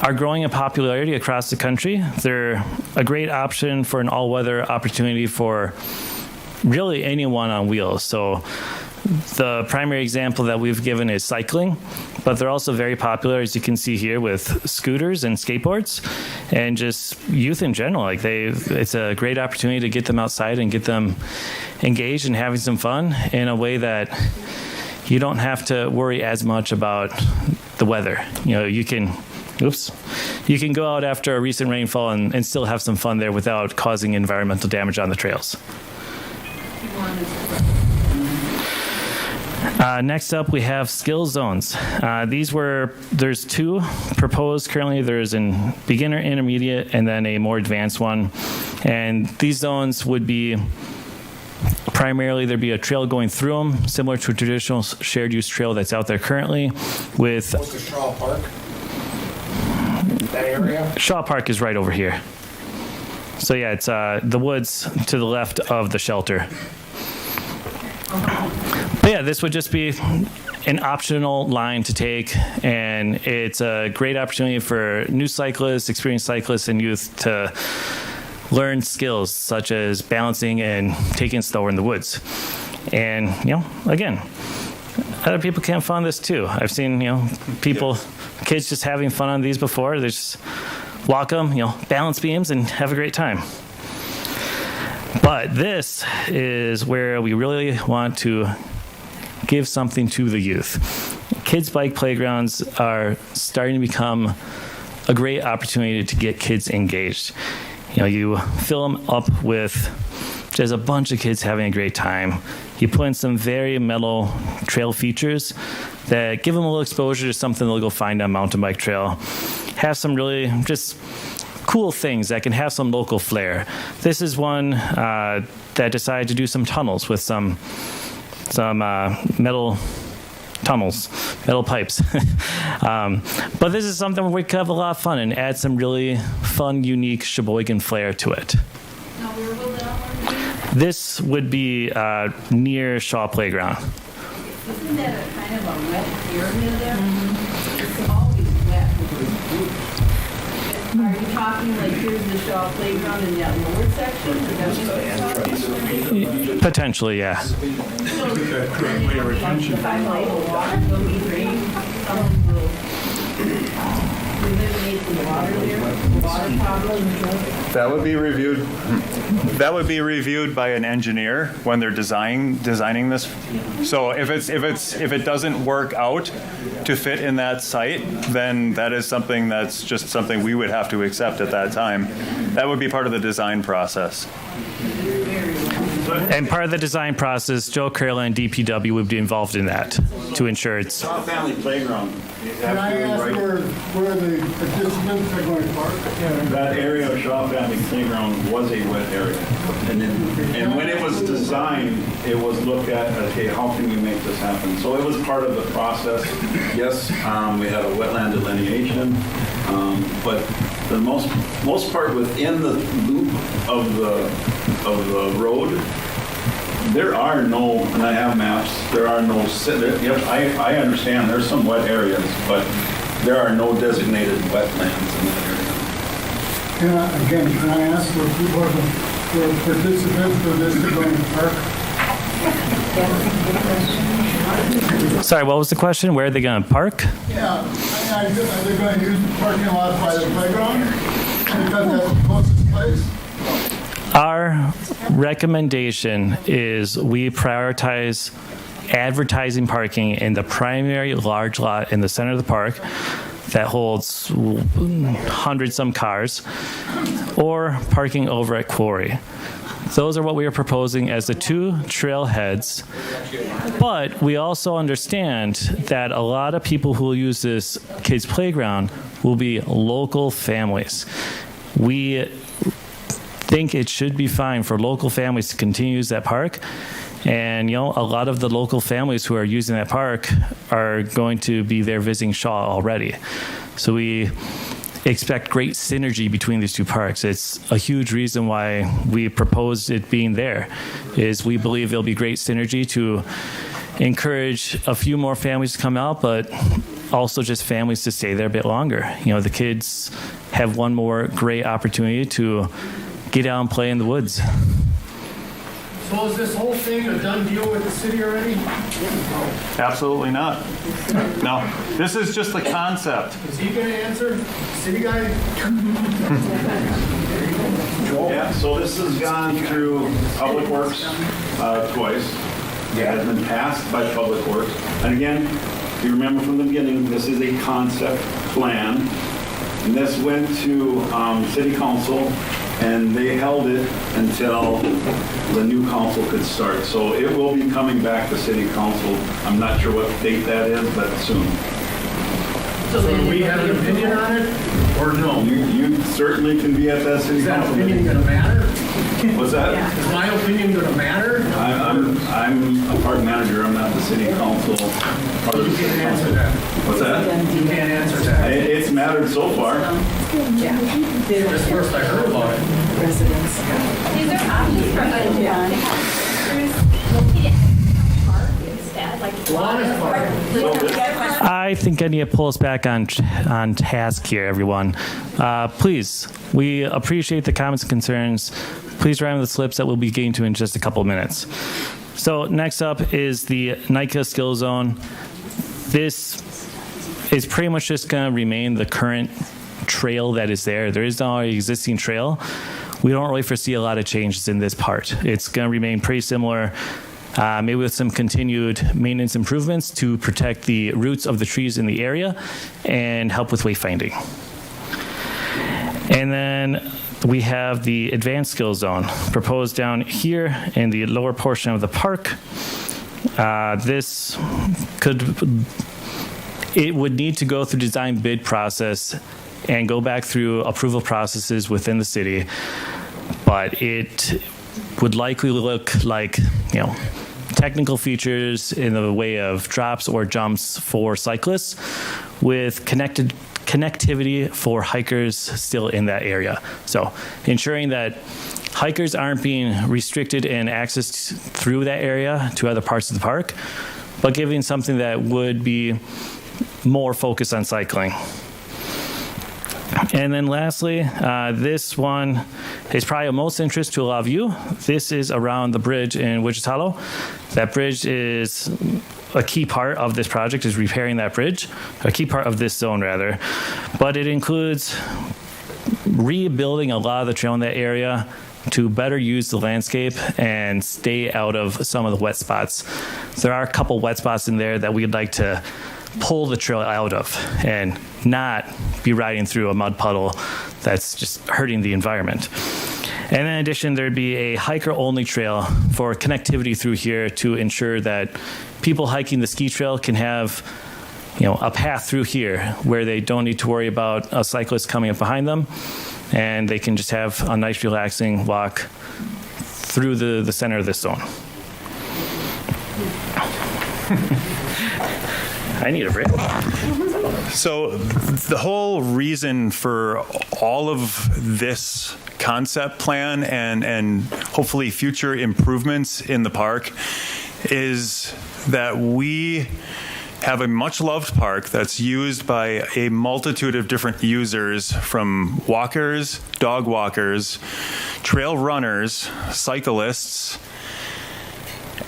[SPEAKER 1] are growing in popularity across the country. They're a great option for an all-weather opportunity for really anyone on wheels. So the primary example that we've given is cycling, but they're also very popular, as you can see here, with scooters and skateboards, and just youth in general. It's a great opportunity to get them outside and get them engaged and having some fun in a way that you don't have to worry as much about the weather. You can go out after a recent rainfall and still have some fun there without causing environmental damage on the trails. Next up, we have skill zones. There's 2 proposed currently. There's a beginner, intermediate, and then a more advanced one. And these zones would be primarily, there'd be a trail going through them, similar to a traditional shared use trail that's out there currently. With
[SPEAKER 7] What's the Shaw Park? That area?
[SPEAKER 1] Shaw Park is right over here. So yeah, it's the woods to the left of the shelter. But yeah, this would just be an optional line to take, and it's a great opportunity for new cyclists, experienced cyclists, and youth to learn skills such as balancing and taking slower in the woods. And, again, other people can have fun on this too. I've seen, kids just having fun on these before. They just walk them, balance beams, and have a great time. But this is where we really want to give something to the youth. Kids' bike playgrounds are starting to become a great opportunity to get kids engaged. You fill them up with just a bunch of kids having a great time. You put in some very mellow trail features that give them a little exposure to something they'll go find on mountain bike trail. Have some really just cool things that can have some local flair. This is one that decided to do some tunnels with some metal tunnels, metal pipes. But this is something where we could have a lot of fun and add some really fun, unique Sheboygan flair to it.
[SPEAKER 5] Now, where will that one be?
[SPEAKER 1] This would be near Shaw Playground.
[SPEAKER 5] Isn't that a kind of a wet area there? It's always wet. Are you talking like here's the Shaw Playground in that lower section? Is that what you're talking?
[SPEAKER 1] Potentially, yeah.
[SPEAKER 5] If I like water, will be rain, someone will eliminate the water there, water problem?
[SPEAKER 2] That would be reviewed. That would be reviewed by an engineer when they're designing this. So if it doesn't work out to fit in that site, then that is something that's just something we would have to accept at that time. That would be part of the design process.
[SPEAKER 1] And part of the design process, Joe Carroll and DPW would be involved in that to ensure it's.
[SPEAKER 3] Shaw Family Playground.
[SPEAKER 8] Can I ask where the participants are going to park?
[SPEAKER 3] That area of Shaw Family Playground was a wet area. And when it was designed, it was looked at, okay, how can we make this happen? So it was part of the process. Yes, we had a wetland delineation, but the most part within the loop of the road, there are no, and I have maps, there are no, yep, I understand there's some wet areas, but there are no designated wetlands in that area.
[SPEAKER 8] Can I ask for participants for this to go in the park?
[SPEAKER 1] Sorry, what was the question? Where are they going to park?
[SPEAKER 8] Yeah, are they going to use the parking lot by the playground? Because that's the closest place?
[SPEAKER 1] Our recommendation is we prioritize advertising parking in the primary large lot in the center of the park that holds 100-some cars, or parking over at Quarry. Those are what we are proposing as the two trailheads. But we also understand that a lot of people who will use this kids' playground will be local families. We think it should be fine for local families to continue to use that park. And, a lot of the local families who are using that park are going to be there visiting Shaw already. So we expect great synergy between these two parks. It's a huge reason why we proposed it being there, is we believe there'll be great synergy to encourage a few more families to come out, but also just families to stay there a bit longer. The kids have one more great opportunity to get out and play in the woods.
[SPEAKER 7] So is this whole thing a done deal with the city already?
[SPEAKER 2] Absolutely not. No, this is just the concept.
[SPEAKER 7] Is he going to answer? City guy?
[SPEAKER 3] Yeah, so this has gone through Public Works twice. It has been passed by Public Works. And again, if you remember from the beginning, this is a concept plan. And this went to City Council, and they held it until the new council could start. So it will be coming back to City Council. I'm not sure what date that is, but soon.
[SPEAKER 7] So do we have an opinion on it, or no?
[SPEAKER 3] You certainly can be at that City
[SPEAKER 7] Is that
[SPEAKER 3] Council
[SPEAKER 7] opinion
[SPEAKER 3] meeting.
[SPEAKER 7] going to matter?
[SPEAKER 3] What's that?
[SPEAKER 7] Is my opinion going to matter?
[SPEAKER 3] I'm a park manager. I'm not the City Council. Part of the
[SPEAKER 7] You
[SPEAKER 3] City
[SPEAKER 7] can't answer
[SPEAKER 3] Council.
[SPEAKER 7] that.
[SPEAKER 3] What's that?
[SPEAKER 7] You can't answer that.
[SPEAKER 3] It's mattered so far.
[SPEAKER 7] This first I heard about it.
[SPEAKER 6] Is there options for located park instead, like
[SPEAKER 1] I think I need to pull us back on task here, everyone. Please, we appreciate the comments and concerns. Please write on the slips that we'll be getting to in just a couple of minutes. So next up is the NICA skill zone. This is pretty much just going to remain the current trail that is there. There is no existing trail. We don't really foresee a lot of changes in this part. It's going to remain pretty similar, maybe with some continued maintenance improvements to protect the roots of the trees in the area and help with wayfinding. And then we have the advanced skill zone proposed down here in the lower portion of the park. It would need to go through design bid process and go back through approval processes within the city, but it would likely look like, technical features in the way of drops or jumps for cyclists with connectivity for hikers still in that area. So ensuring that hikers aren't being restricted in access through that area to other parts of the park, but giving something that would be more focused on cycling. And then lastly, this one is probably of most interest to a lot of you. This is around the bridge in Wichita. That bridge is a key part of this project is repairing that bridge, a key part of this zone rather, but it includes rebuilding a lot of the trail in that area to better use the landscape and stay out of some of the wet spots. There are a couple wet spots in there that we'd like to pull the trail out of and not be riding through a mud puddle that's just hurting the environment. And in addition, there'd be a hiker-only trail for connectivity through here to ensure that people hiking the ski trail can have, a path through here where they don't need to worry about a cyclist coming up behind them, and they can just have a nice, relaxing walk through the center of this zone. I need a break.
[SPEAKER 2] So the whole reason for all of this concept plan and hopefully future improvements in the park is that we have a much loved park that's used by a multitude of different users, from walkers, dog walkers, trail runners, cyclists,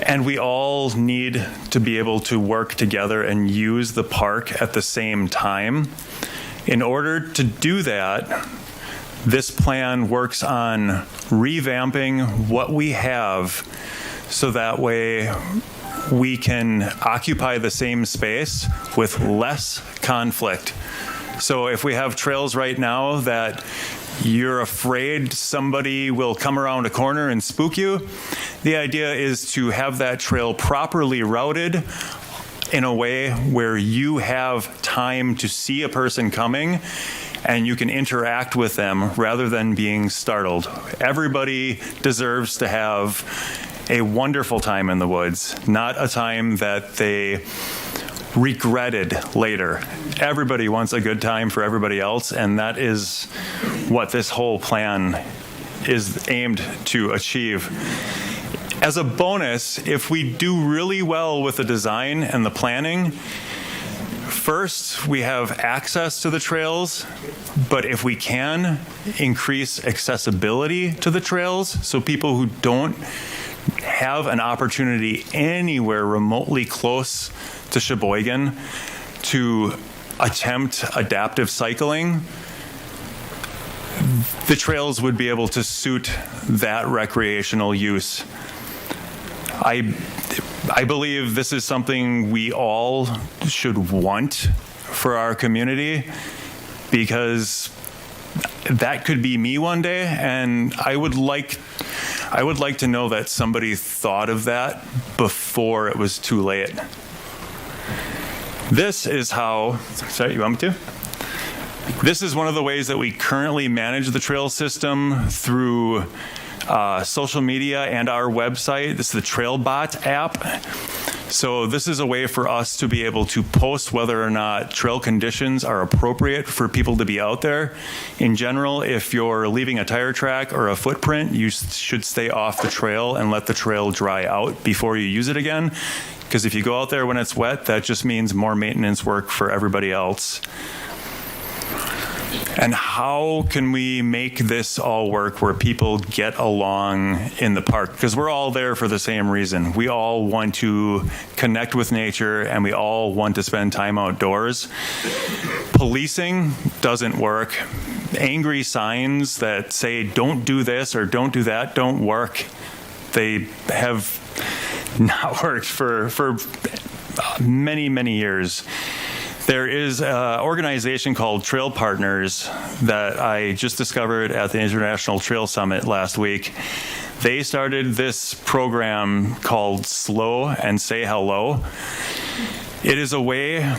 [SPEAKER 2] and we all need to be able to work together and use the park at the same time. In order to do that, this plan works on revamping what we have so that way we can occupy the same space with less conflict. So if we have trails right now that you're afraid somebody will come around a corner and spook you, the idea is to have that trail properly routed in a way where you have time to see a person coming and you can interact with them rather than being startled. Everybody deserves to have a wonderful time in the woods, not a time that they regretted later. Everybody wants a good time for everybody else, and that is what this whole plan is aimed to achieve. As a bonus, if we do really well with the design and the planning, first, we have access to the trails, but if we can, increase accessibility to the trails so people who don't have an opportunity anywhere remotely close to Sheboygan to attempt adaptive cycling, the trails would be able to suit that recreational use. I believe this is something we all should want for our community, because that could be me one day, and I would like to know that somebody thought of that before it was too late. This is how, sorry, you want me to? This is one of the ways that we currently manage the trail system through social media and our website. This is the TrailBot app. So this is a way for us to be able to post whether or not trail conditions are appropriate for people to be out there. In general, if you're leaving a tire track or a footprint, you should stay off the trail and let the trail dry out before you use it again. Because if you go out there when it's wet, that just means more maintenance work for everybody else. And how can we make this all work where people get along in the park? Because we're all there for the same reason. We all want to connect with nature, and we all want to spend time outdoors. Policing doesn't work. Angry signs that say don't do this or don't do that don't work. They have not worked for many, many years. There is an organization called Trail Partners that I just discovered at the International Trail Summit last week. They started this program called Slow and Say Hello. It is a way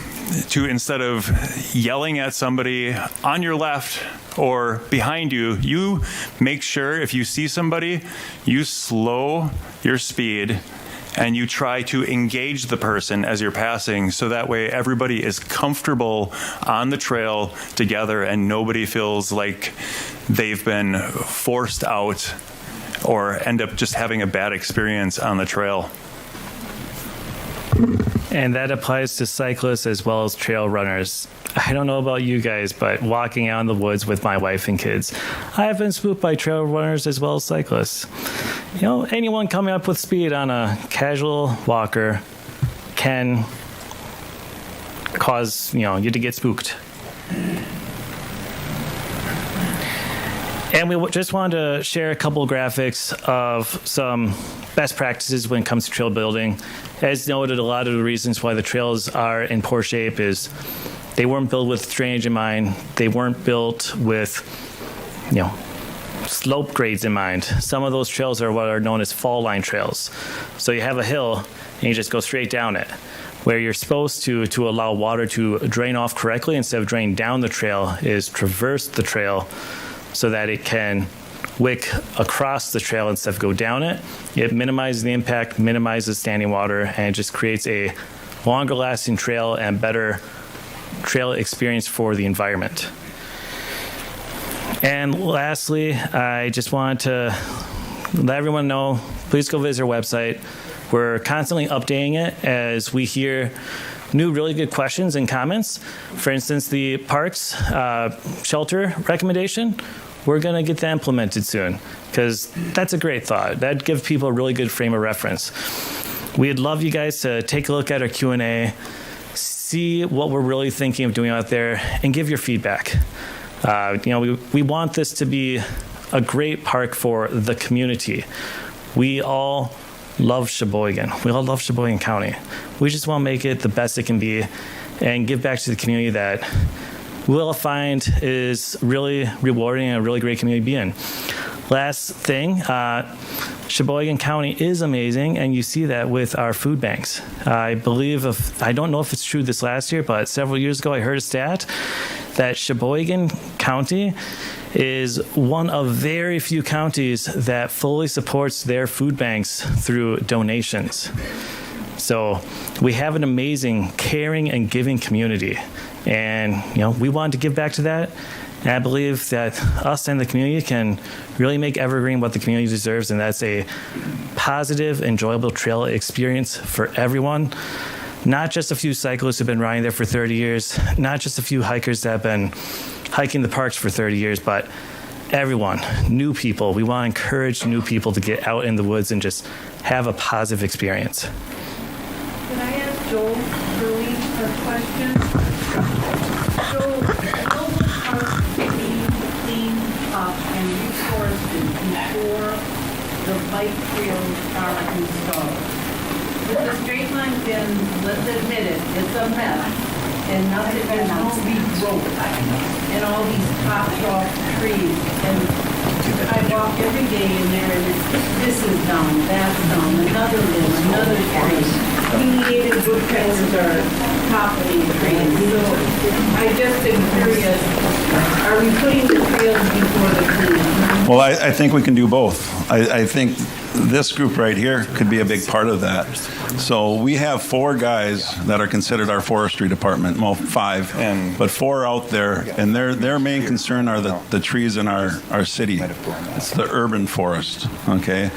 [SPEAKER 2] to, instead of yelling at somebody on your left or behind you, you make sure if you see somebody, you slow your speed and you try to engage the person as you're passing, so that way everybody is comfortable on the trail together and nobody feels like they've been forced out or end up just having a bad experience on the trail.
[SPEAKER 1] And that applies to cyclists as well as trail runners. I don't know about you guys, but walking out in the woods with my wife and kids, I have been spooked by trail runners as well as cyclists. Anyone coming up with speed on a casual walker can cause you to get spooked. And we just wanted to share a couple of graphics of some best practices when it comes to trail building. As noted, a lot of the reasons why the trails are in poor shape is they weren't built with drainage in mind. They weren't built with, slope grades in mind. Some of those trails are what are known as fall line trails. So you have a hill and you just go straight down it. Where you're supposed to allow water to drain off correctly instead of draining down the trail is traverse the trail so that it can wick across the trail instead of go down it. It minimizes the impact, minimizes standing water, and it just creates a longer lasting trail and better trail experience for the environment. And lastly, I just wanted to let everyone know, please go visit our website. We're constantly updating it as we hear new really good questions and comments. For instance, the parks shelter recommendation, we're going to get that implemented soon because that's a great thought. That gives people a really good frame of reference. We'd love you guys to take a look at our Q&A, see what we're really thinking of doing out there, and give your feedback. We want this to be a great park for the community. We all love Sheboygan. We all love Sheboygan County. We just want to make it the best it can be and give back to the community that we'll find is really rewarding and a really great community to be in. Last thing, Sheboygan County is amazing, and you see that with our food banks. I don't know if it's true this last year, but several years ago I heard a stat that Sheboygan County is one of very few counties that fully supports their food banks through donations. So we have an amazing, caring, and giving community. And, we wanted to give back to that. And I believe that us and the community can really make Evergreen what the community deserves, and that's a positive, enjoyable trail experience for everyone. Not just a few cyclists who've been riding there for 30 years, not just a few hikers that have been hiking the parks for 30 years, but everyone, new people. We want to encourage new people to get out in the woods and just have a positive experience.
[SPEAKER 5] Can I ask Joel Curley a question? Joel, will the park be cleaned up and reforested before the bike trails are installed? With the straight line bins, let's admit it, it's a mess. And nothing, there's no growth. And all these topped off trees. And I walk every day in there and this is down, that's down, another limb, another tree. Delineated wood fences are toppling trees. So I just am curious, are we putting the trails before the cleanup?
[SPEAKER 9] Well, I think we can do both. I think this group right here could be a big part of that. So we have 4 guys that are considered our forestry department. Well, 5, but 4 out there, and their main concern are the trees in our city. It's the urban forest, okay?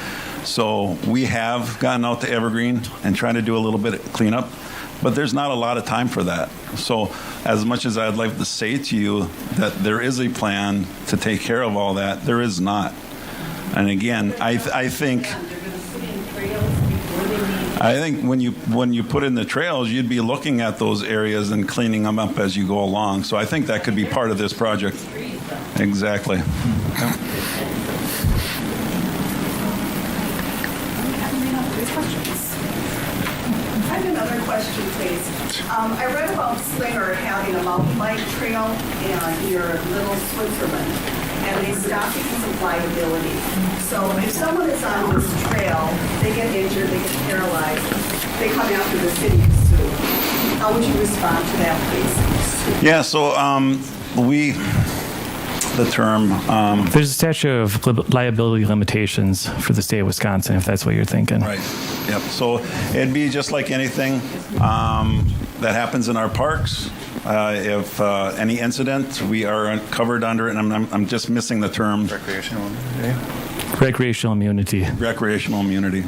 [SPEAKER 9] So we have gotten out to Evergreen and tried to do a little bit of cleanup, but there's not a lot of time for that. So as much as I'd like to say to you that there is a plan to take care of all that, there is not. And again, I think when you put in the trails, you'd be looking at those areas and cleaning them up as you go along. So I think that could be part of this project. Exactly.
[SPEAKER 10] I have another question, please. I read about Slinger having a mountain bike trail near Little Switzerland, and they stop because of liability. So if someone is on this trail, they get injured, they get paralyzed, they come after the city to sue. How would you respond to that, please?
[SPEAKER 9] Yeah, so the term...
[SPEAKER 1] There's a statute of liability limitations for the state of Wisconsin, if that's what you're thinking.
[SPEAKER 9] Right. Yep. So it'd be just like anything that happens in our parks. If any incident, we are covered under it, and I'm just missing the term.
[SPEAKER 2] Recreational
[SPEAKER 1] Recreational immunity.
[SPEAKER 9] Recreational immunity.
[SPEAKER 5] So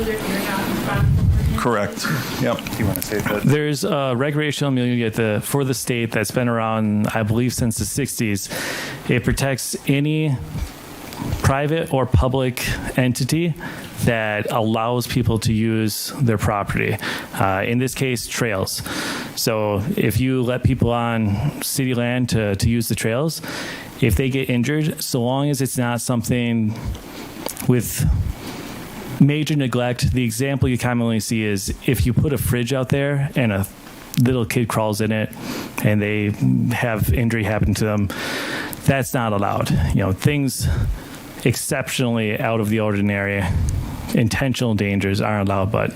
[SPEAKER 5] you're not responsible for him?
[SPEAKER 9] Correct. Yep.
[SPEAKER 2] Do you want to say that?
[SPEAKER 1] There's recreational immunity for the state that's been around, I believe, since the 60s. It protects any private or public entity that allows people to use their property. In this case, trails. So if you let people on city land to use the trails, if they get injured, so long as it's not something with major neglect, the example you commonly see is if you put a fridge out there and a little kid crawls in it and they have injury happen to them, that's not allowed. Things exceptionally out of the ordinary, intentional dangers aren't allowed, but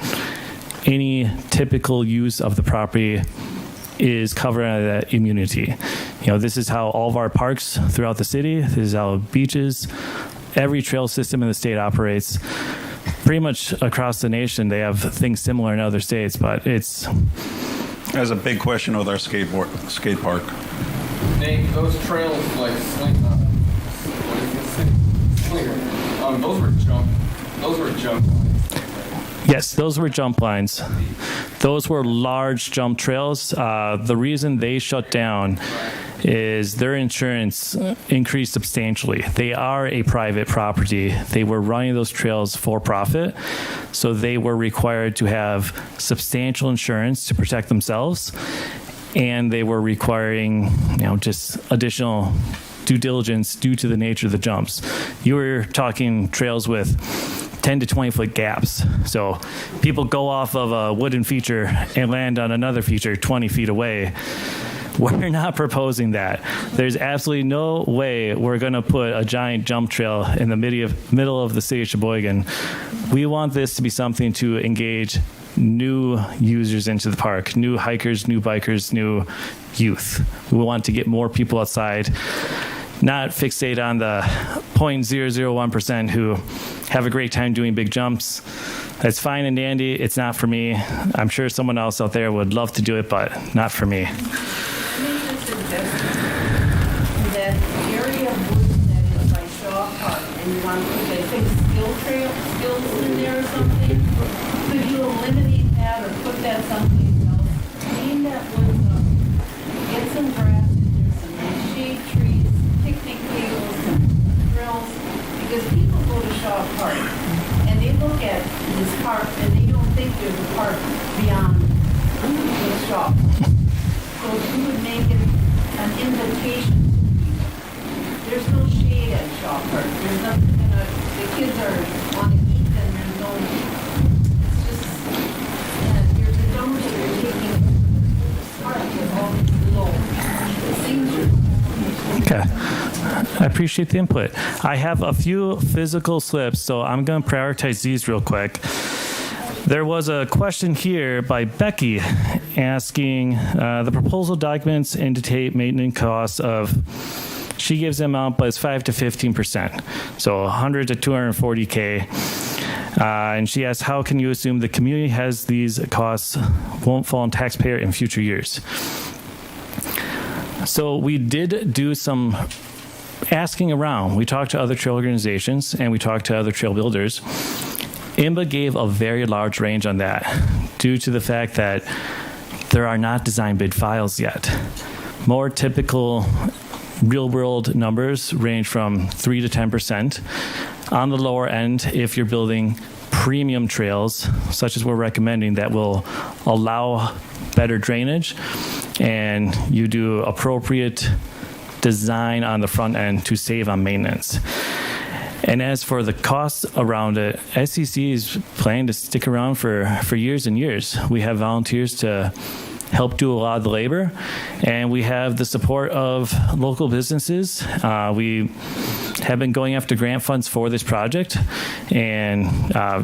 [SPEAKER 1] any typical use of the property is covered under that immunity. This is how all of our parks throughout the city, this is how beaches, every trail system in the state operates. Pretty much across the nation, they have things similar in other states, but it's...
[SPEAKER 9] There's a big question with our skate park.
[SPEAKER 4] Nate, those trails like Slinger, those were jump lines.
[SPEAKER 1] Yes, those were jump lines. Those were large jump trails. The reason they shut down is their insurance increased substantially. They are a private property. They were running those trails for profit, so they were required to have substantial insurance to protect themselves, and they were requiring, just additional due diligence due to the nature of the jumps. You were talking trails with 10 to 20 foot gaps. So people go off of a wooden feature and land on another feature 20 feet away. We're not proposing that. There's absolutely no way we're going to put a giant jump trail in the middle of the city of Sheboygan. We want this to be something to engage new users into the park, new hikers, new bikers, new youth. We want to get more people outside, not fixate on the 0.001% who have a great time doing big jumps. That's fine and dandy. It's not for me. I'm sure someone else out there would love to do it, but not for me.
[SPEAKER 5] That area of woods that is by Shaw Park, and you want to put, I think, skills in there or something, could you eliminate that or put that someplace else? Clean that woods up, get some grass in there, some nice shade trees, picnic tables, some grills, because people go to Shaw Park and they look at this park and they don't think there's a park beyond the Shaw. So if you would make it an invitation to people. There's no shade at Shaw Park. There's nothing the kids want to eat and there's no, it's just, you're the numbers that you're taking park with all these little things.
[SPEAKER 1] Okay. I appreciate the input. I have a few physical slips, so I'm going to prioritize these real quick. There was a question here by Becky asking the proposal documents indicate maintenance costs of, she gives them out, but it's 5 to 15%. So 100 to 240K. And she asks, how can you assume the community has these costs won't fall on taxpayer in future years? So we did do some asking around. We talked to other trail organizations and we talked to other trail builders. IMBA gave a very large range on that due to the fact that there are not design bid files yet. More typical real-world numbers range from 3 to 10%. On the lower end, if you're building premium trails, such as we're recommending, that will allow better drainage, and you do appropriate design on the front end to save on maintenance. And as for the costs around it, SCC is planning to stick around for years and years. We have volunteers to help do a lot of the labor, and we have the support of local businesses. We have been going after grant funds for this project and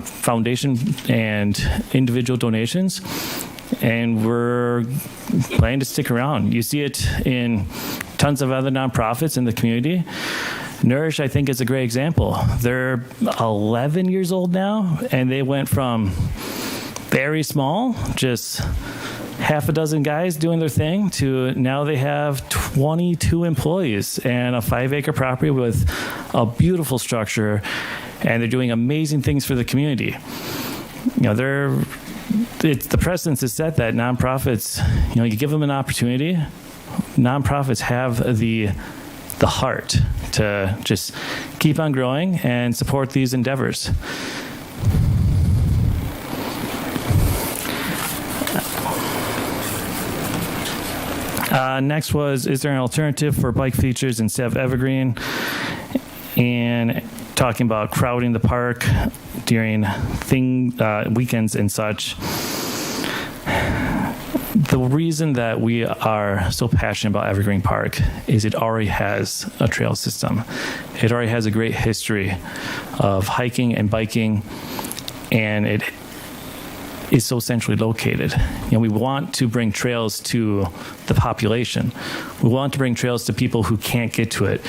[SPEAKER 1] foundation and individual donations, and we're planning to stick around. You see it in tons of other nonprofits in the community. Nourish, I think, is a great example. They're 11 years old now, and they went from very small, just half a dozen guys doing their thing, to now they have 22 employees and a 5-acre property with a beautiful structure, and they're doing amazing things for the community. The precedence is set that nonprofits, you give them an opportunity. Nonprofits have the heart to just keep on growing and support these endeavors. Next was, is there an alternative for bike features instead of Evergreen? And talking about crowding the park during weekends and such. The reason that we are so passionate about Evergreen Park is it already has a trail system. It already has a great history of hiking and biking, and it is so centrally located. We want to bring trails to the population. We want to bring trails to people who can't get to it.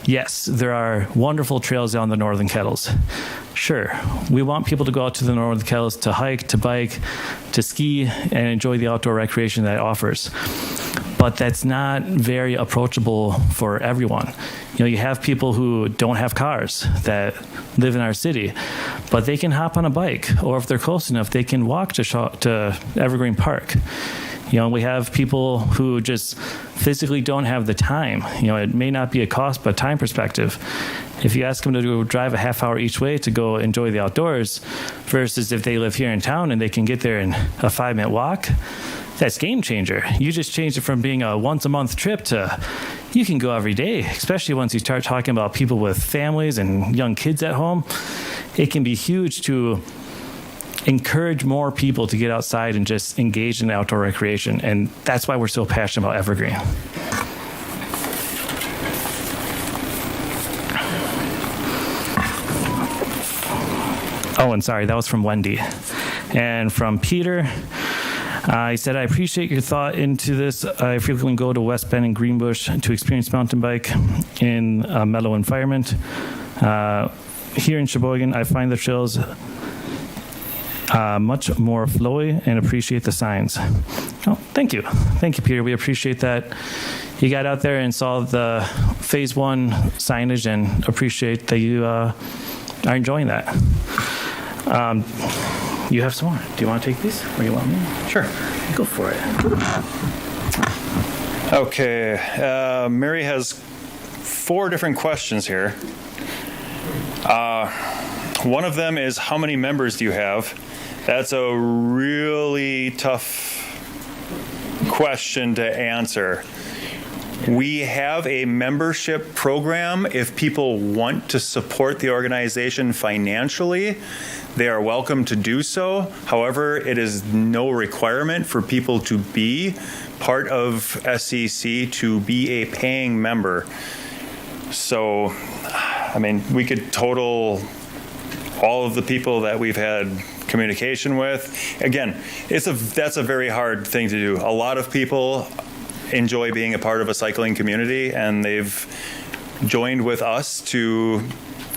[SPEAKER 1] Yes, there are wonderful trails down the Northern Kettles. Sure, we want people to go out to the Northern Kettles to hike, to bike, to ski, and enjoy the outdoor recreation that it offers. But that's not very approachable for everyone. You have people who don't have cars that live in our city, but they can hop on a bike, or if they're close enough, they can walk to Evergreen Park. We have people who just physically don't have the time. It may not be a cost, but time perspective. If you ask them to go drive a half hour each way to go enjoy the outdoors, versus if they live here in town and they can get there in a 5-minute walk, that's game changer. You just changed it from being a once a month trip to you can go every day, especially once you start talking about people with families and young kids at home. It can be huge to encourage more people to get outside and just engage in outdoor recreation. And that's why we're so passionate about Evergreen. Oh, and sorry, that was from Wendy. And from Peter, he said, I appreciate your thought into this. I frequently go to West Bend and Greenbush to experience mountain bike in a mellow environment. Here in Sheboygan, I find the trails much more flowy and appreciate the signs. Oh, thank you. Thank you, Peter. We appreciate that you got out there and saw the Phase 1 signage and appreciate that you are enjoying that. You have some more. Do you want to take these or you want me?
[SPEAKER 2] Sure.
[SPEAKER 1] Go for it.
[SPEAKER 2] Okay. Mary has 4 different questions here. One of them is, how many members do you have? That's a really tough question to answer. We have a membership program. If people want to support the organization financially, they are welcome to do so. However, it is no requirement for people to be part of SCC to be a paying member. So, we could total all of the people that we've had communication with. Again, that's a very hard thing to do. A lot of people enjoy being a part of a cycling community, and they've joined with us to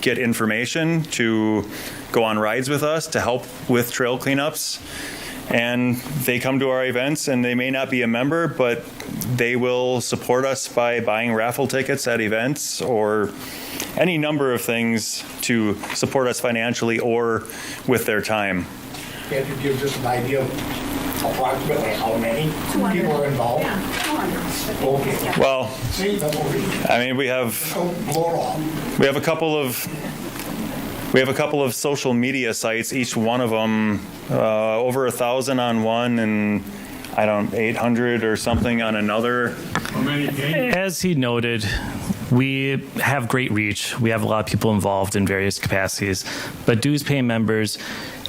[SPEAKER 2] get information, to go on rides with us, to help with trail cleanups. And they come to our events, and they may not be a member, but they will support us by buying raffle tickets at events or any number of things to support us financially or with their time.
[SPEAKER 7] Can't you give just an idea of approximately how many people are involved?
[SPEAKER 10] Yeah,
[SPEAKER 7] Okay.
[SPEAKER 2] Well,
[SPEAKER 7] See, that's what
[SPEAKER 2] we have
[SPEAKER 7] don't blow it off.
[SPEAKER 2] We have a couple of social media sites, each one of them over 1,000 on one and 800 or something on another.
[SPEAKER 1] As he noted, we have great reach. We have a lot of people involved in various capacities, but dues paying members,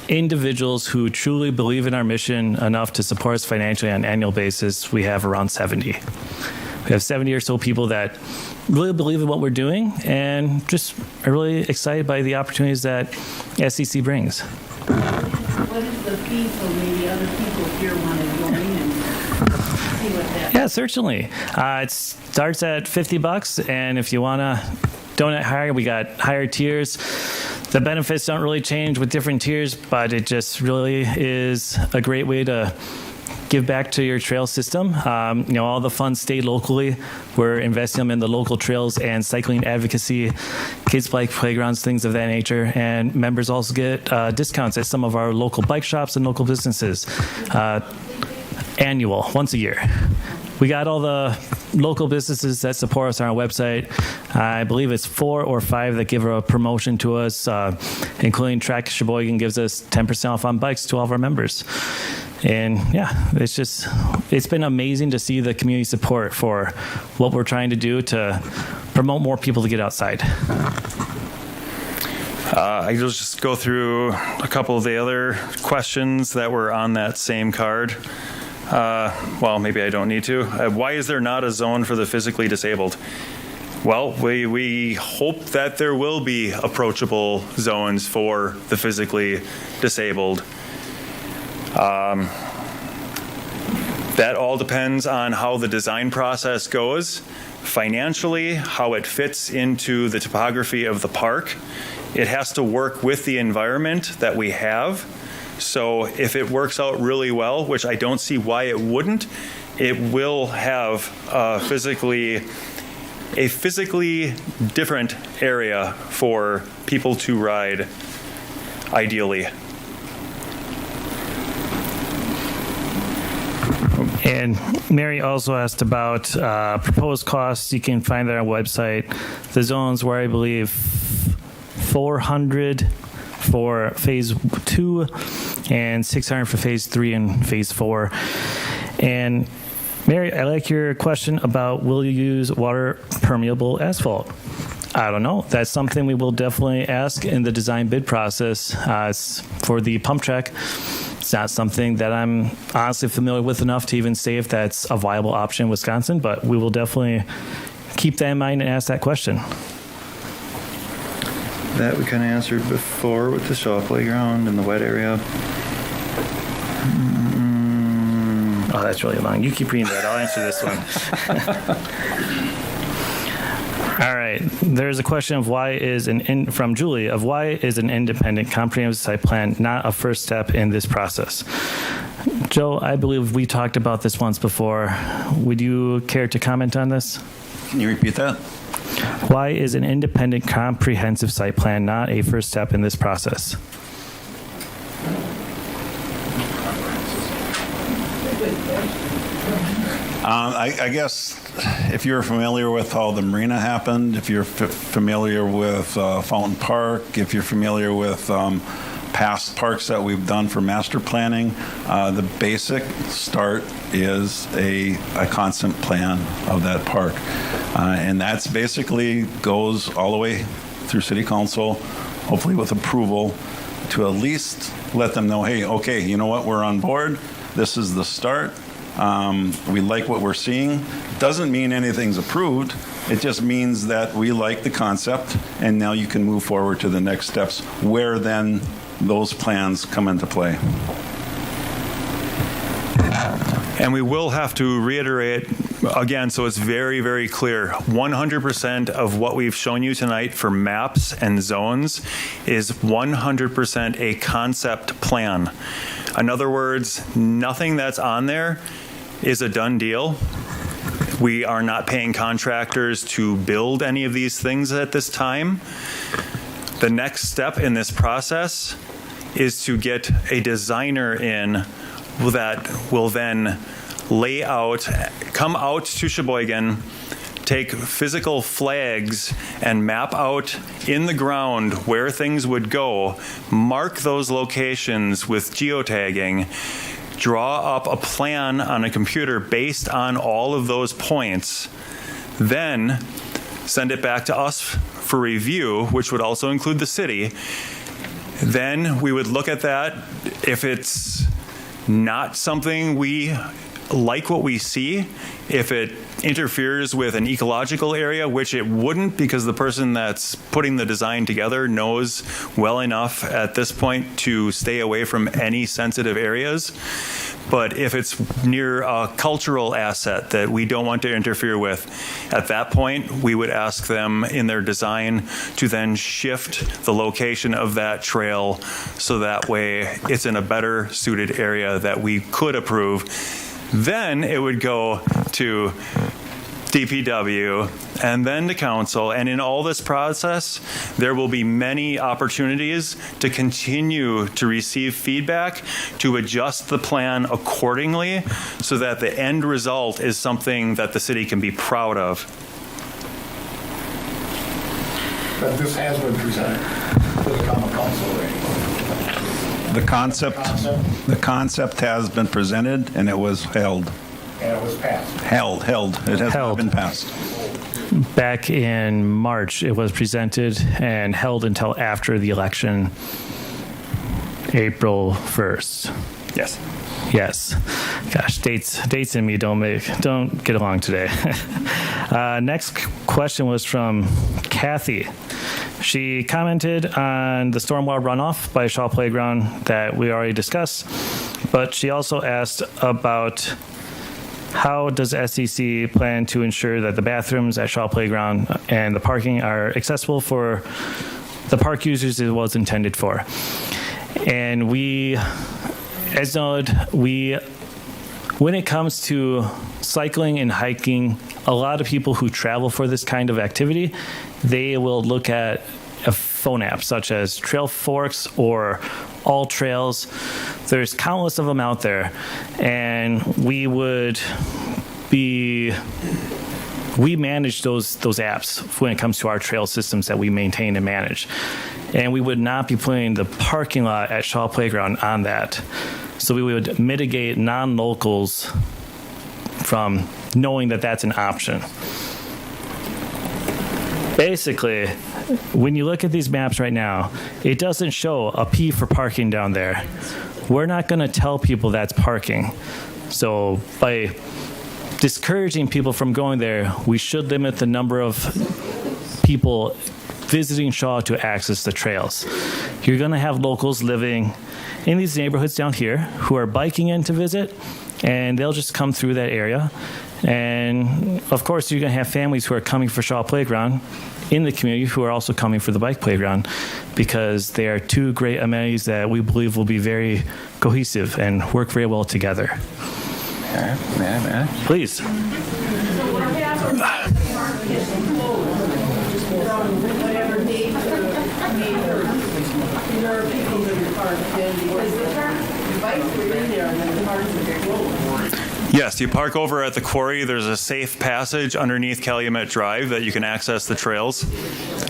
[SPEAKER 1] individuals who truly believe in our mission enough to support us financially on an annual basis, we have around 70. We have 70 or so people that really believe in what we're doing and just are really excited by the opportunities that SCC brings.
[SPEAKER 5] What is the fee for maybe other people here want to join and see what that?
[SPEAKER 1] Yeah, certainly. It starts at $50, and if you want to donate higher, we got higher tiers. The benefits don't really change with different tiers, but it just really is a great way to give back to your trail system. All the funds stay locally. We're investing them in the local trails and cycling advocacy, kids' bike playgrounds, things of that nature. And members also get discounts at some of our local bike shops and local businesses. Annual, once a year. We got all the local businesses that support us on our website. I believe it's 4 or 5 that give a promotion to us, including Track Sheboygan gives us 10% off on bikes to all of our members. And yeah, it's been amazing to see the community support for what we're trying to do to promote more people to get outside.
[SPEAKER 2] I will just go through a couple of the other questions that were on that same card. Well, maybe I don't need to. Why is there not a zone for the physically disabled? Well, we hope that there will be approachable zones for the physically disabled. That all depends on how the design process goes, financially, how it fits into the topography of the park. It has to work with the environment that we have. So if it works out really well, which I don't see why it wouldn't, it will have a physically different area for people to ride, ideally.
[SPEAKER 1] And Mary also asked about proposed costs. You can find that on our website. The zones were, I believe, $400 for phase 2 and $600 for phase 3 and phase 4. And Mary, I like your question about will you use water permeable asphalt? I don't know. That's something we will definitely ask in the design bid process for the pump track. It's not something that I'm honestly familiar with enough to even say if that's a viable option in Wisconsin, but we will definitely keep that in mind and ask that question.
[SPEAKER 2] That we kind of answered before with the shop playground and the wet area.
[SPEAKER 1] Oh, that's really long. You keep reading that. I'll answer this one. All right. There's a question of from Julie of why is an independent comprehensive site plan not a first step in this process? Joe, I believe we talked about this once before. Would you care to comment on this?
[SPEAKER 9] Can you repeat that?
[SPEAKER 1] Why is an independent comprehensive site plan not a first step in this process?
[SPEAKER 9] I guess if you're familiar with how the marina happened, if you're familiar with Fountain Park, if you're familiar with past parks that we've done for master planning, the basic start is a concept plan of that park. And that's basically goes all the way through City Council, hopefully with approval, to at least let them know, hey, okay, you know what, we're on board. This is the start. We like what we're seeing. Doesn't mean anything's approved. It just means that we like the concept, and now you can move forward to the next steps where then those plans come into play.
[SPEAKER 2] And we will have to reiterate again, so it's very, very clear. 100% of what we've shown you tonight for maps and zones is 100% a concept plan. In other words, nothing that's on there is a done deal. We are not paying contractors to build any of these things at this time. The next step in this process is to get a designer in that will then lay out, come out to Sheboygan, take physical flags and map out in the ground where things would go, mark those locations with geotagging, draw up a plan on a computer based on all of those points, then send it back to us for review, which would also include the city. Then we would look at that. If it's not something we like what we see, if it interferes with an ecological area, which it wouldn't because the person that's putting the design together knows well enough at this point to stay away from any sensitive areas. But if it's near a cultural asset that we don't want to interfere with, at that point, we would ask them in their design to then shift the location of that trail so that way it's in a better suited area that we could approve. Then it would go to DPW, and then to council. And in all this process, there will be many opportunities to continue to receive feedback, to adjust the plan accordingly, so that the end result is something that the city can be proud of.
[SPEAKER 7] But this has been presented to the common council already.
[SPEAKER 9] The concept has been presented, and it was held.
[SPEAKER 7] And it was passed.
[SPEAKER 9] Held. It has not
[SPEAKER 1] Held.
[SPEAKER 9] been passed.
[SPEAKER 1] Back in March, it was presented and held until after the election, April 1st.
[SPEAKER 2] Yes.
[SPEAKER 1] Yes. Gosh, dates and me don't get along today. Next question was from Kathy. She commented on the stormwater runoff by Shaw Playground that we already discussed, but she also asked about how does SCC plan to ensure that the bathrooms at Shaw Playground and the parking are accessible for the park users it was intended for. And we, as noted, when it comes to cycling and hiking, a lot of people who travel for this kind of activity, they will look at a phone app such as Trail Forks or All Trails. There's countless of them out there, and we manage those apps when it comes to our trail systems that we maintain and manage. And we would not be putting the parking lot at Shaw Playground on that. So we would mitigate non-locals from knowing that that's an option. Basically, when you look at these maps right now, it doesn't show a P for parking down there. We're not going to tell people that's parking. So by discouraging people from going there, we should limit the number of people visiting Shaw to access the trails. You're going to have locals living in these neighborhoods down here who are biking in to visit, and they'll just come through that area. And of course, you're going to have families who are coming for Shaw Playground in the community who are also coming for the bike playground, because they are two great amenities that we believe will be very cohesive and work very well together. Please.
[SPEAKER 5] Whatever date there are people that are parked in because the bikes were in there and the cars are closed.
[SPEAKER 2] Yes, you park over at the quarry. There's a safe passage underneath Calumet Drive that you can access the trails.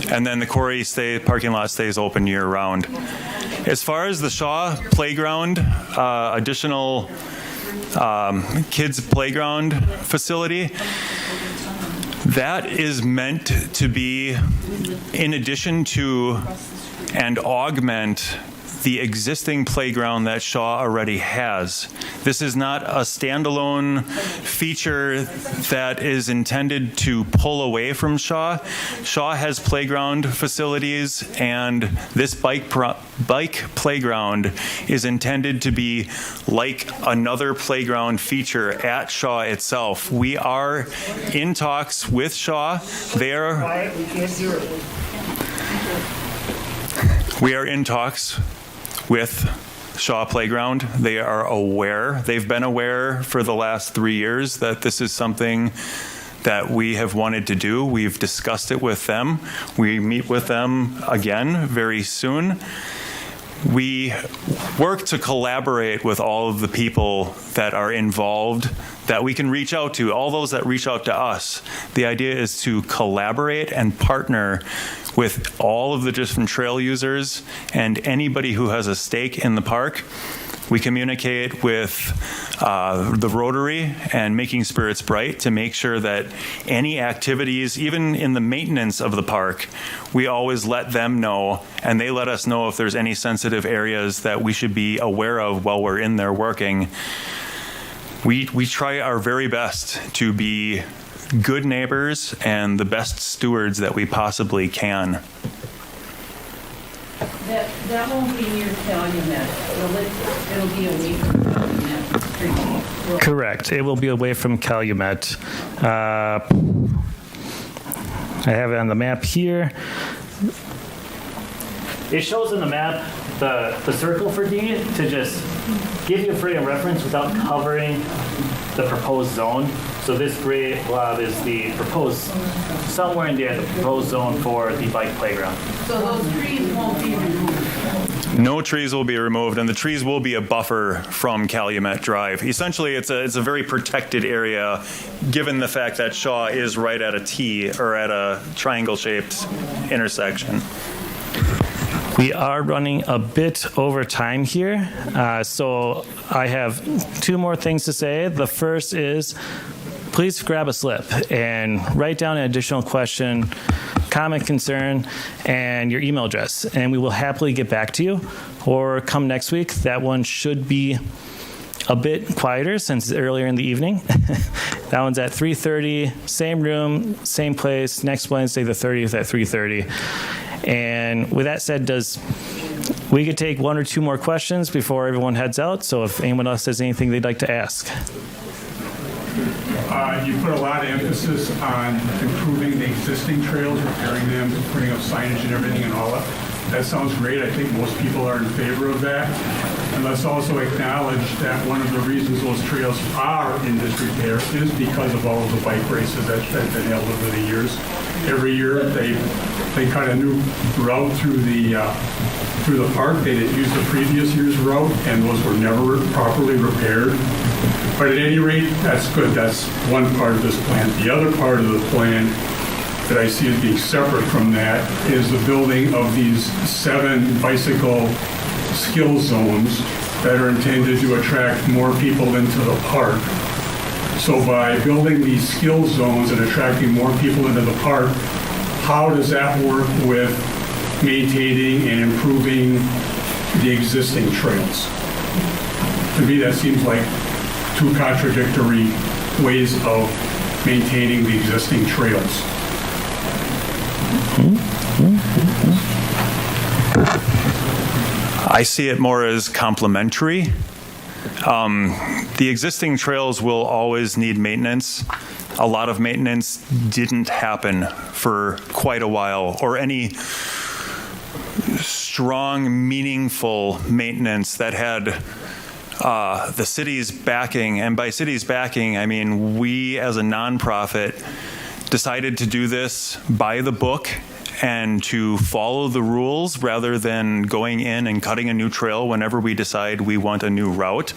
[SPEAKER 2] And then the quarry parking lot stays open year-round. As far as the Shaw Playground, additional kids' playground facility, that is meant to be in addition to and augment the existing playground that Shaw already has. This is not a standalone feature that is intended to pull away from Shaw. Shaw has playground facilities, and this bike playground is intended to be like another playground feature at Shaw itself. We are in talks with Shaw. We are in talks with Shaw Playground. They are aware, they've been aware for the last 3 years that this is something that we have wanted to do. We've discussed it with them. We meet with them again very soon. We work to collaborate with all of the people that are involved that we can reach out to, all those that reach out to us. The idea is to collaborate and partner with all of the different trail users and anybody who has a stake in the park. We communicate with the Rotary and Making Spirits Bright to make sure that any activities, even in the maintenance of the park, we always let them know, and they let us know if there's any sensitive areas that we should be aware of while we're in there working. We try our very best to be good neighbors and the best stewards that we possibly can.
[SPEAKER 5] That won't be near Calumet. It'll be away from Calumet.
[SPEAKER 1] Correct. It will be away from Calumet. I have it on the map here. It shows in the map the circle for D to just give you a frame of reference without covering the proposed zone. So this gray blob is the proposed, somewhere in there, the proposed zone for the bike playground.
[SPEAKER 5] So those trees won't be removed?
[SPEAKER 2] No trees will be removed, and the trees will be a buffer from Calumet Drive. Essentially, it's a very protected area, given the fact that Shaw is right at a T, or at a triangle-shaped intersection.
[SPEAKER 1] We are running a bit over time here, so I have two more things to say. The first is, please grab a slip and write down an additional question, comment, concern, and your email address, and we will happily get back to you. Or come next week. That one should be a bit quieter since it's earlier in the evening. That one's at 3:30, same room, same place, next Wednesday, the 30th at 3:30. And with that said, we could take one or two more questions before everyone heads out. So if anyone else has anything they'd like to ask.
[SPEAKER 11] You put a lot of emphasis on improving the existing trails, repairing them, putting up signage and everything and all that. That sounds great. I think most people are in favor of that. And let's also acknowledge that one of the reasons those trails are in disrepair is because of all of the bike races that have been held over the years. Every year they cut a new route through the park. They didn't use the previous year's route, and those were never properly repaired. But at any rate, that's good. That's one part of this plan. The other part of the plan that I see as being separate from that is the building of these 7 bicycle skill zones that are intended to attract more people into the park. So by building these skill zones and attracting more people into the park, how does that work with maintaining and improving the existing trails? To me, that seems like two contradictory ways of maintaining the existing trails.
[SPEAKER 2] I see it more as complementary. The existing trails will always need maintenance. A lot of maintenance didn't happen for quite a while, or any strong, meaningful maintenance that had the city's backing. And by city's backing, I mean we as a nonprofit decided to do this by the book and to follow the rules rather than going in and cutting a new trail whenever we decide we want a new route.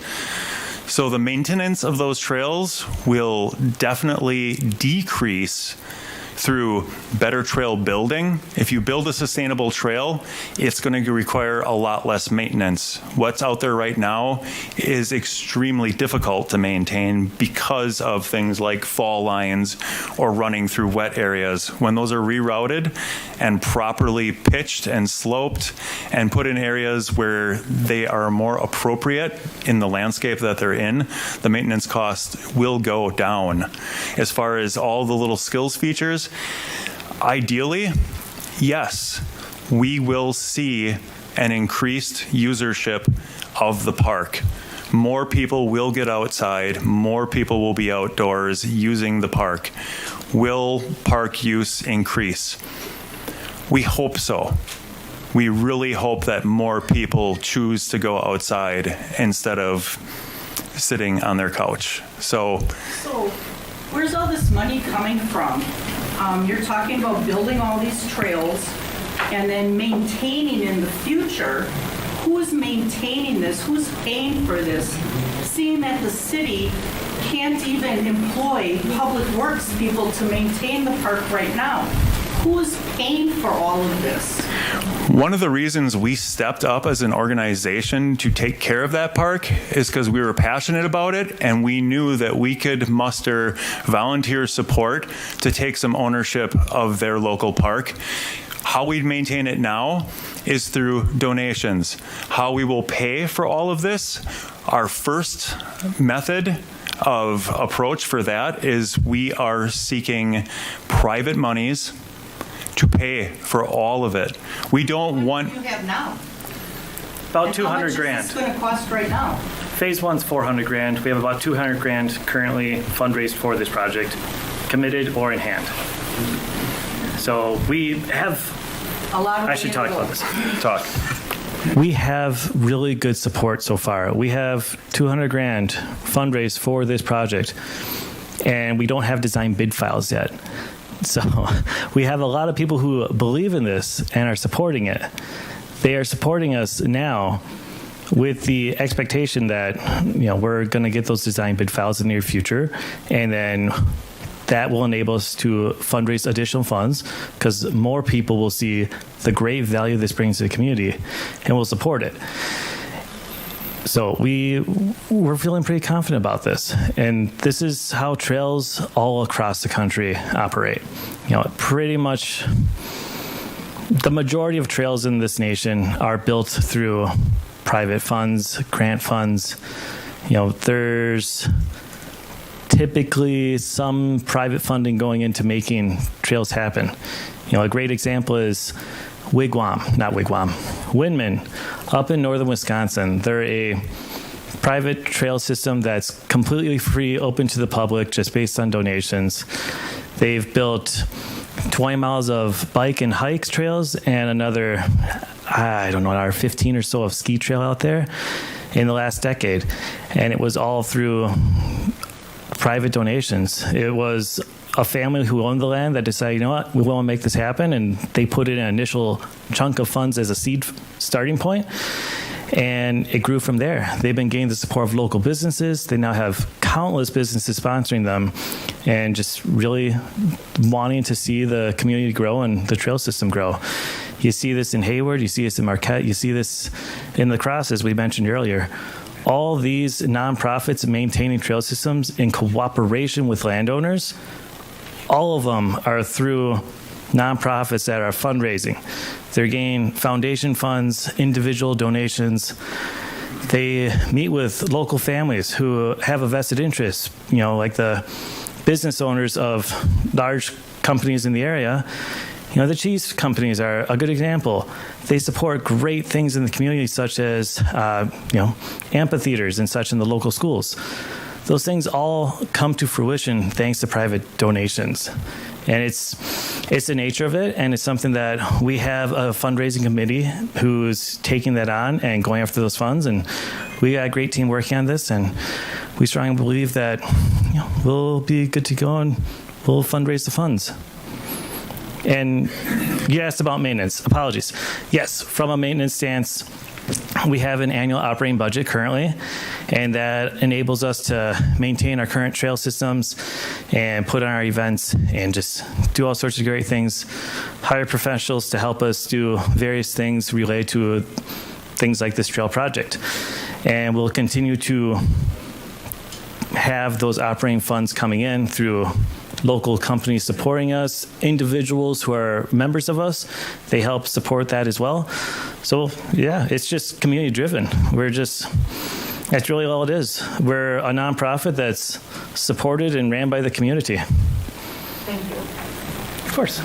[SPEAKER 2] So the maintenance of those trails will definitely decrease through better trail building. If you build a sustainable trail, it's going to require a lot less maintenance. What's out there right now is extremely difficult to maintain because of things like fall lines or running through wet areas. When those are rerouted and properly pitched and sloped and put in areas where they are more appropriate in the landscape that they're in, the maintenance cost will go down. As far as all the little skills features, ideally, yes, we will see an increased usership of the park. More people will get outside, more people will be outdoors using the park. Will park use increase? We hope so. We really hope that more people choose to go outside instead of sitting on their couch. So
[SPEAKER 12] where's all this money coming from? You're talking about building all these trails and then maintaining in the future. Who's maintaining this? Who's paying for this? Seeing that the city can't even employ public works people to maintain the park right now. Who's paying for all of this?
[SPEAKER 2] One of the reasons we stepped up as an organization to take care of that park is because we were passionate about it, and we knew that we could muster volunteer support to take some ownership of their local park. How we maintain it now is through donations. How we will pay for all of this, our first method of approach for that is we are seeking private monies to pay for all of it. We don't want...
[SPEAKER 12] What do you have now?
[SPEAKER 1] About 200 grand.
[SPEAKER 12] How much is this going to cost right now?
[SPEAKER 1] Phase 1's 400 grand. We have about 200 grand currently fundraised for this project, committed or in hand. So we have...
[SPEAKER 12] A lot of
[SPEAKER 1] I should talk about this. Talk. we have really good support so far. We have $200,000 fundraised for this project, and we don't have design bid files yet. So we have a lot of people who believe in this and are supporting it. They are supporting us now with the expectation that we're going to get those design bid files in the near future, and then that will enable us to fundraise additional funds because more people will see the great value this brings to the community and will support it. So we're feeling pretty confident about this, and this is how trails all across the country operate. Pretty much the majority of trails in this nation are built through private funds, grant funds. There's typically some private funding going into making trails happen. A great example is Windman up in northern Wisconsin. They're a private trail system that's completely free, open to the public, just based on donations. They've built 20 miles of bike and hike trails and another, 15 or so of ski trail out there in the last decade. And it was all through private donations. It was a family who owned the land that decided, we want to make this happen, and they put in an initial chunk of funds as a seed starting point, and it grew from there. They've been gaining the support of local businesses. They now have countless businesses sponsoring them and just really wanting to see the community grow and the trail system grow. You see this in Hayward, you see this in Marquette, you see this in La Crosse, as we mentioned earlier. All these nonprofits maintaining trail systems in cooperation with landowners, all of them are through nonprofits that are fundraising. They're getting foundation funds, individual donations. They meet with local families who have a vested interest, like the business owners of large companies in the area. The cheese companies are a good example. They support great things in the community, such as, amphitheaters and such in the local schools. Those things all come to fruition thanks to private donations. And it's the nature of it, and it's something that we have a fundraising committee who's taking that on and going after those funds. And we got a great team working on this, and we strongly believe that we'll be good to go and we'll fundraise the funds. And you asked about maintenance. Apologies. Yes, from a maintenance stance, we have an annual operating budget currently, and that enables us to maintain our current trail systems and put on our events and just do all sorts of great things, hire professionals to help us do various things related to things like this trail project. And we'll continue to have those operating funds coming in through local companies supporting us, individuals who are members of us, they help support that as well. So yeah, it's just community driven. That's really all it is. We're a nonprofit that's supported and ran by the community.
[SPEAKER 6] Thank you.
[SPEAKER 1] Of course.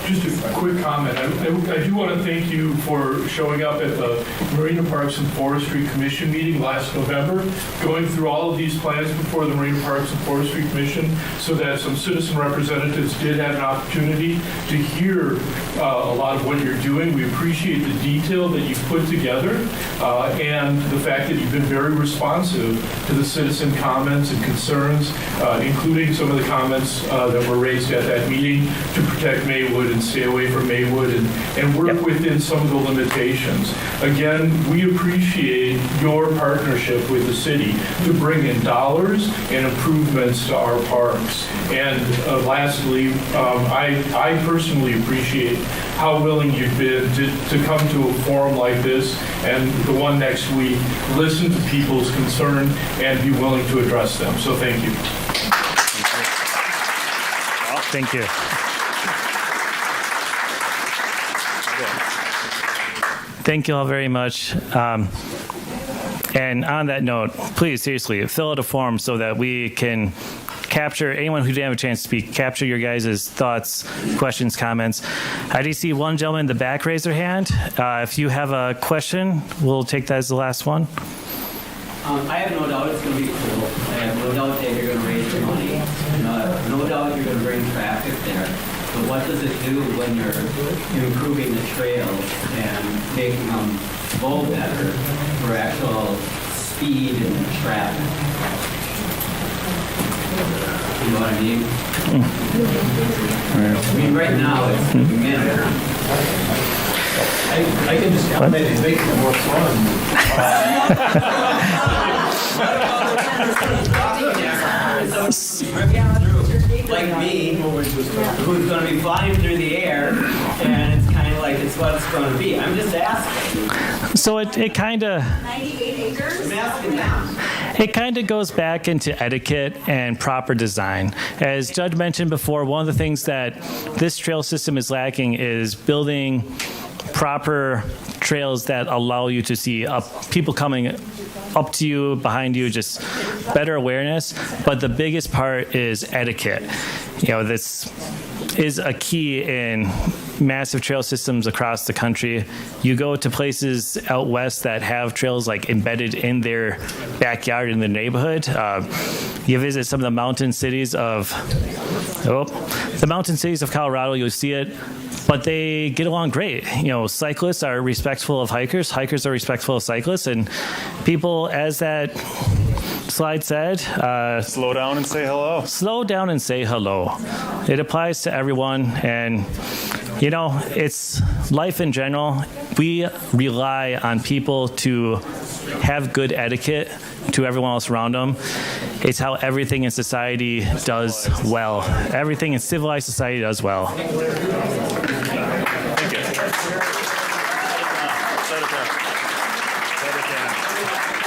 [SPEAKER 11] Just a quick comment. I do want to thank you for showing up at the Marina Parks and Forestry Commission meeting last November, going through all of these plans before the Marina Parks and Forestry Commission so that some citizen representatives did have an opportunity to hear a lot of what you're doing. We appreciate the detail that you've put together and the fact that you've been very responsive to the citizen comments and concerns, including some of the comments that were raised at that meeting to protect Maywood and stay away from Maywood and work within some of the limitations. Again, we appreciate your partnership with the city to bring in dollars and improvements to our parks. And lastly, I personally appreciate how willing you've been to come to a forum like this and the one next week, listen to people's concern and be willing to address them. So thank you.
[SPEAKER 1] Thank you. Thank you all very much. And on that note, please, seriously, fill out a form so that we can capture anyone who didn't have a chance to speak, capture your guys' thoughts, questions, comments. I do see one gentleman in the back raise their hand. If you have a question, we'll take that as the last one.
[SPEAKER 13] I have no doubt it's going to be cool. I have no doubt that you're going to raise the money. No doubt you're going to bring traffic there. So what does it do when you're improving the trails and making them flow better for actual speed and traffic? You know what I mean? I mean, right now it's minimal.
[SPEAKER 3] I can just comment and make it more
[SPEAKER 13] Like me, who's going to be flying through the air, and it's kind of like it's what it's going to be. I'm just asking.
[SPEAKER 1] So it kind of
[SPEAKER 10] 98 acres?
[SPEAKER 13] I'm asking that.
[SPEAKER 1] it kind of goes back into etiquette and proper design. As Judd mentioned before, one of the things that this trail system is lacking is building proper trails that allow you to see people coming up to you, behind you, just better awareness. But the biggest part is etiquette. You know, this is a key in massive trail systems across the country. You go to places out west that have trails like embedded in their backyard in the neighborhood. You visit some of the mountain cities of Colorado, you'll see it. But they get along great. You know, cyclists are respectful of hikers. Hikers are respectful of cyclists. And people, as that slide said,
[SPEAKER 2] Slow down and say hello.
[SPEAKER 1] Slow down and say hello. It applies to everyone. And, you know, it's life in general. We rely on people to have good etiquette to everyone else around them. It's how everything in society does well. Everything in civilized society does well.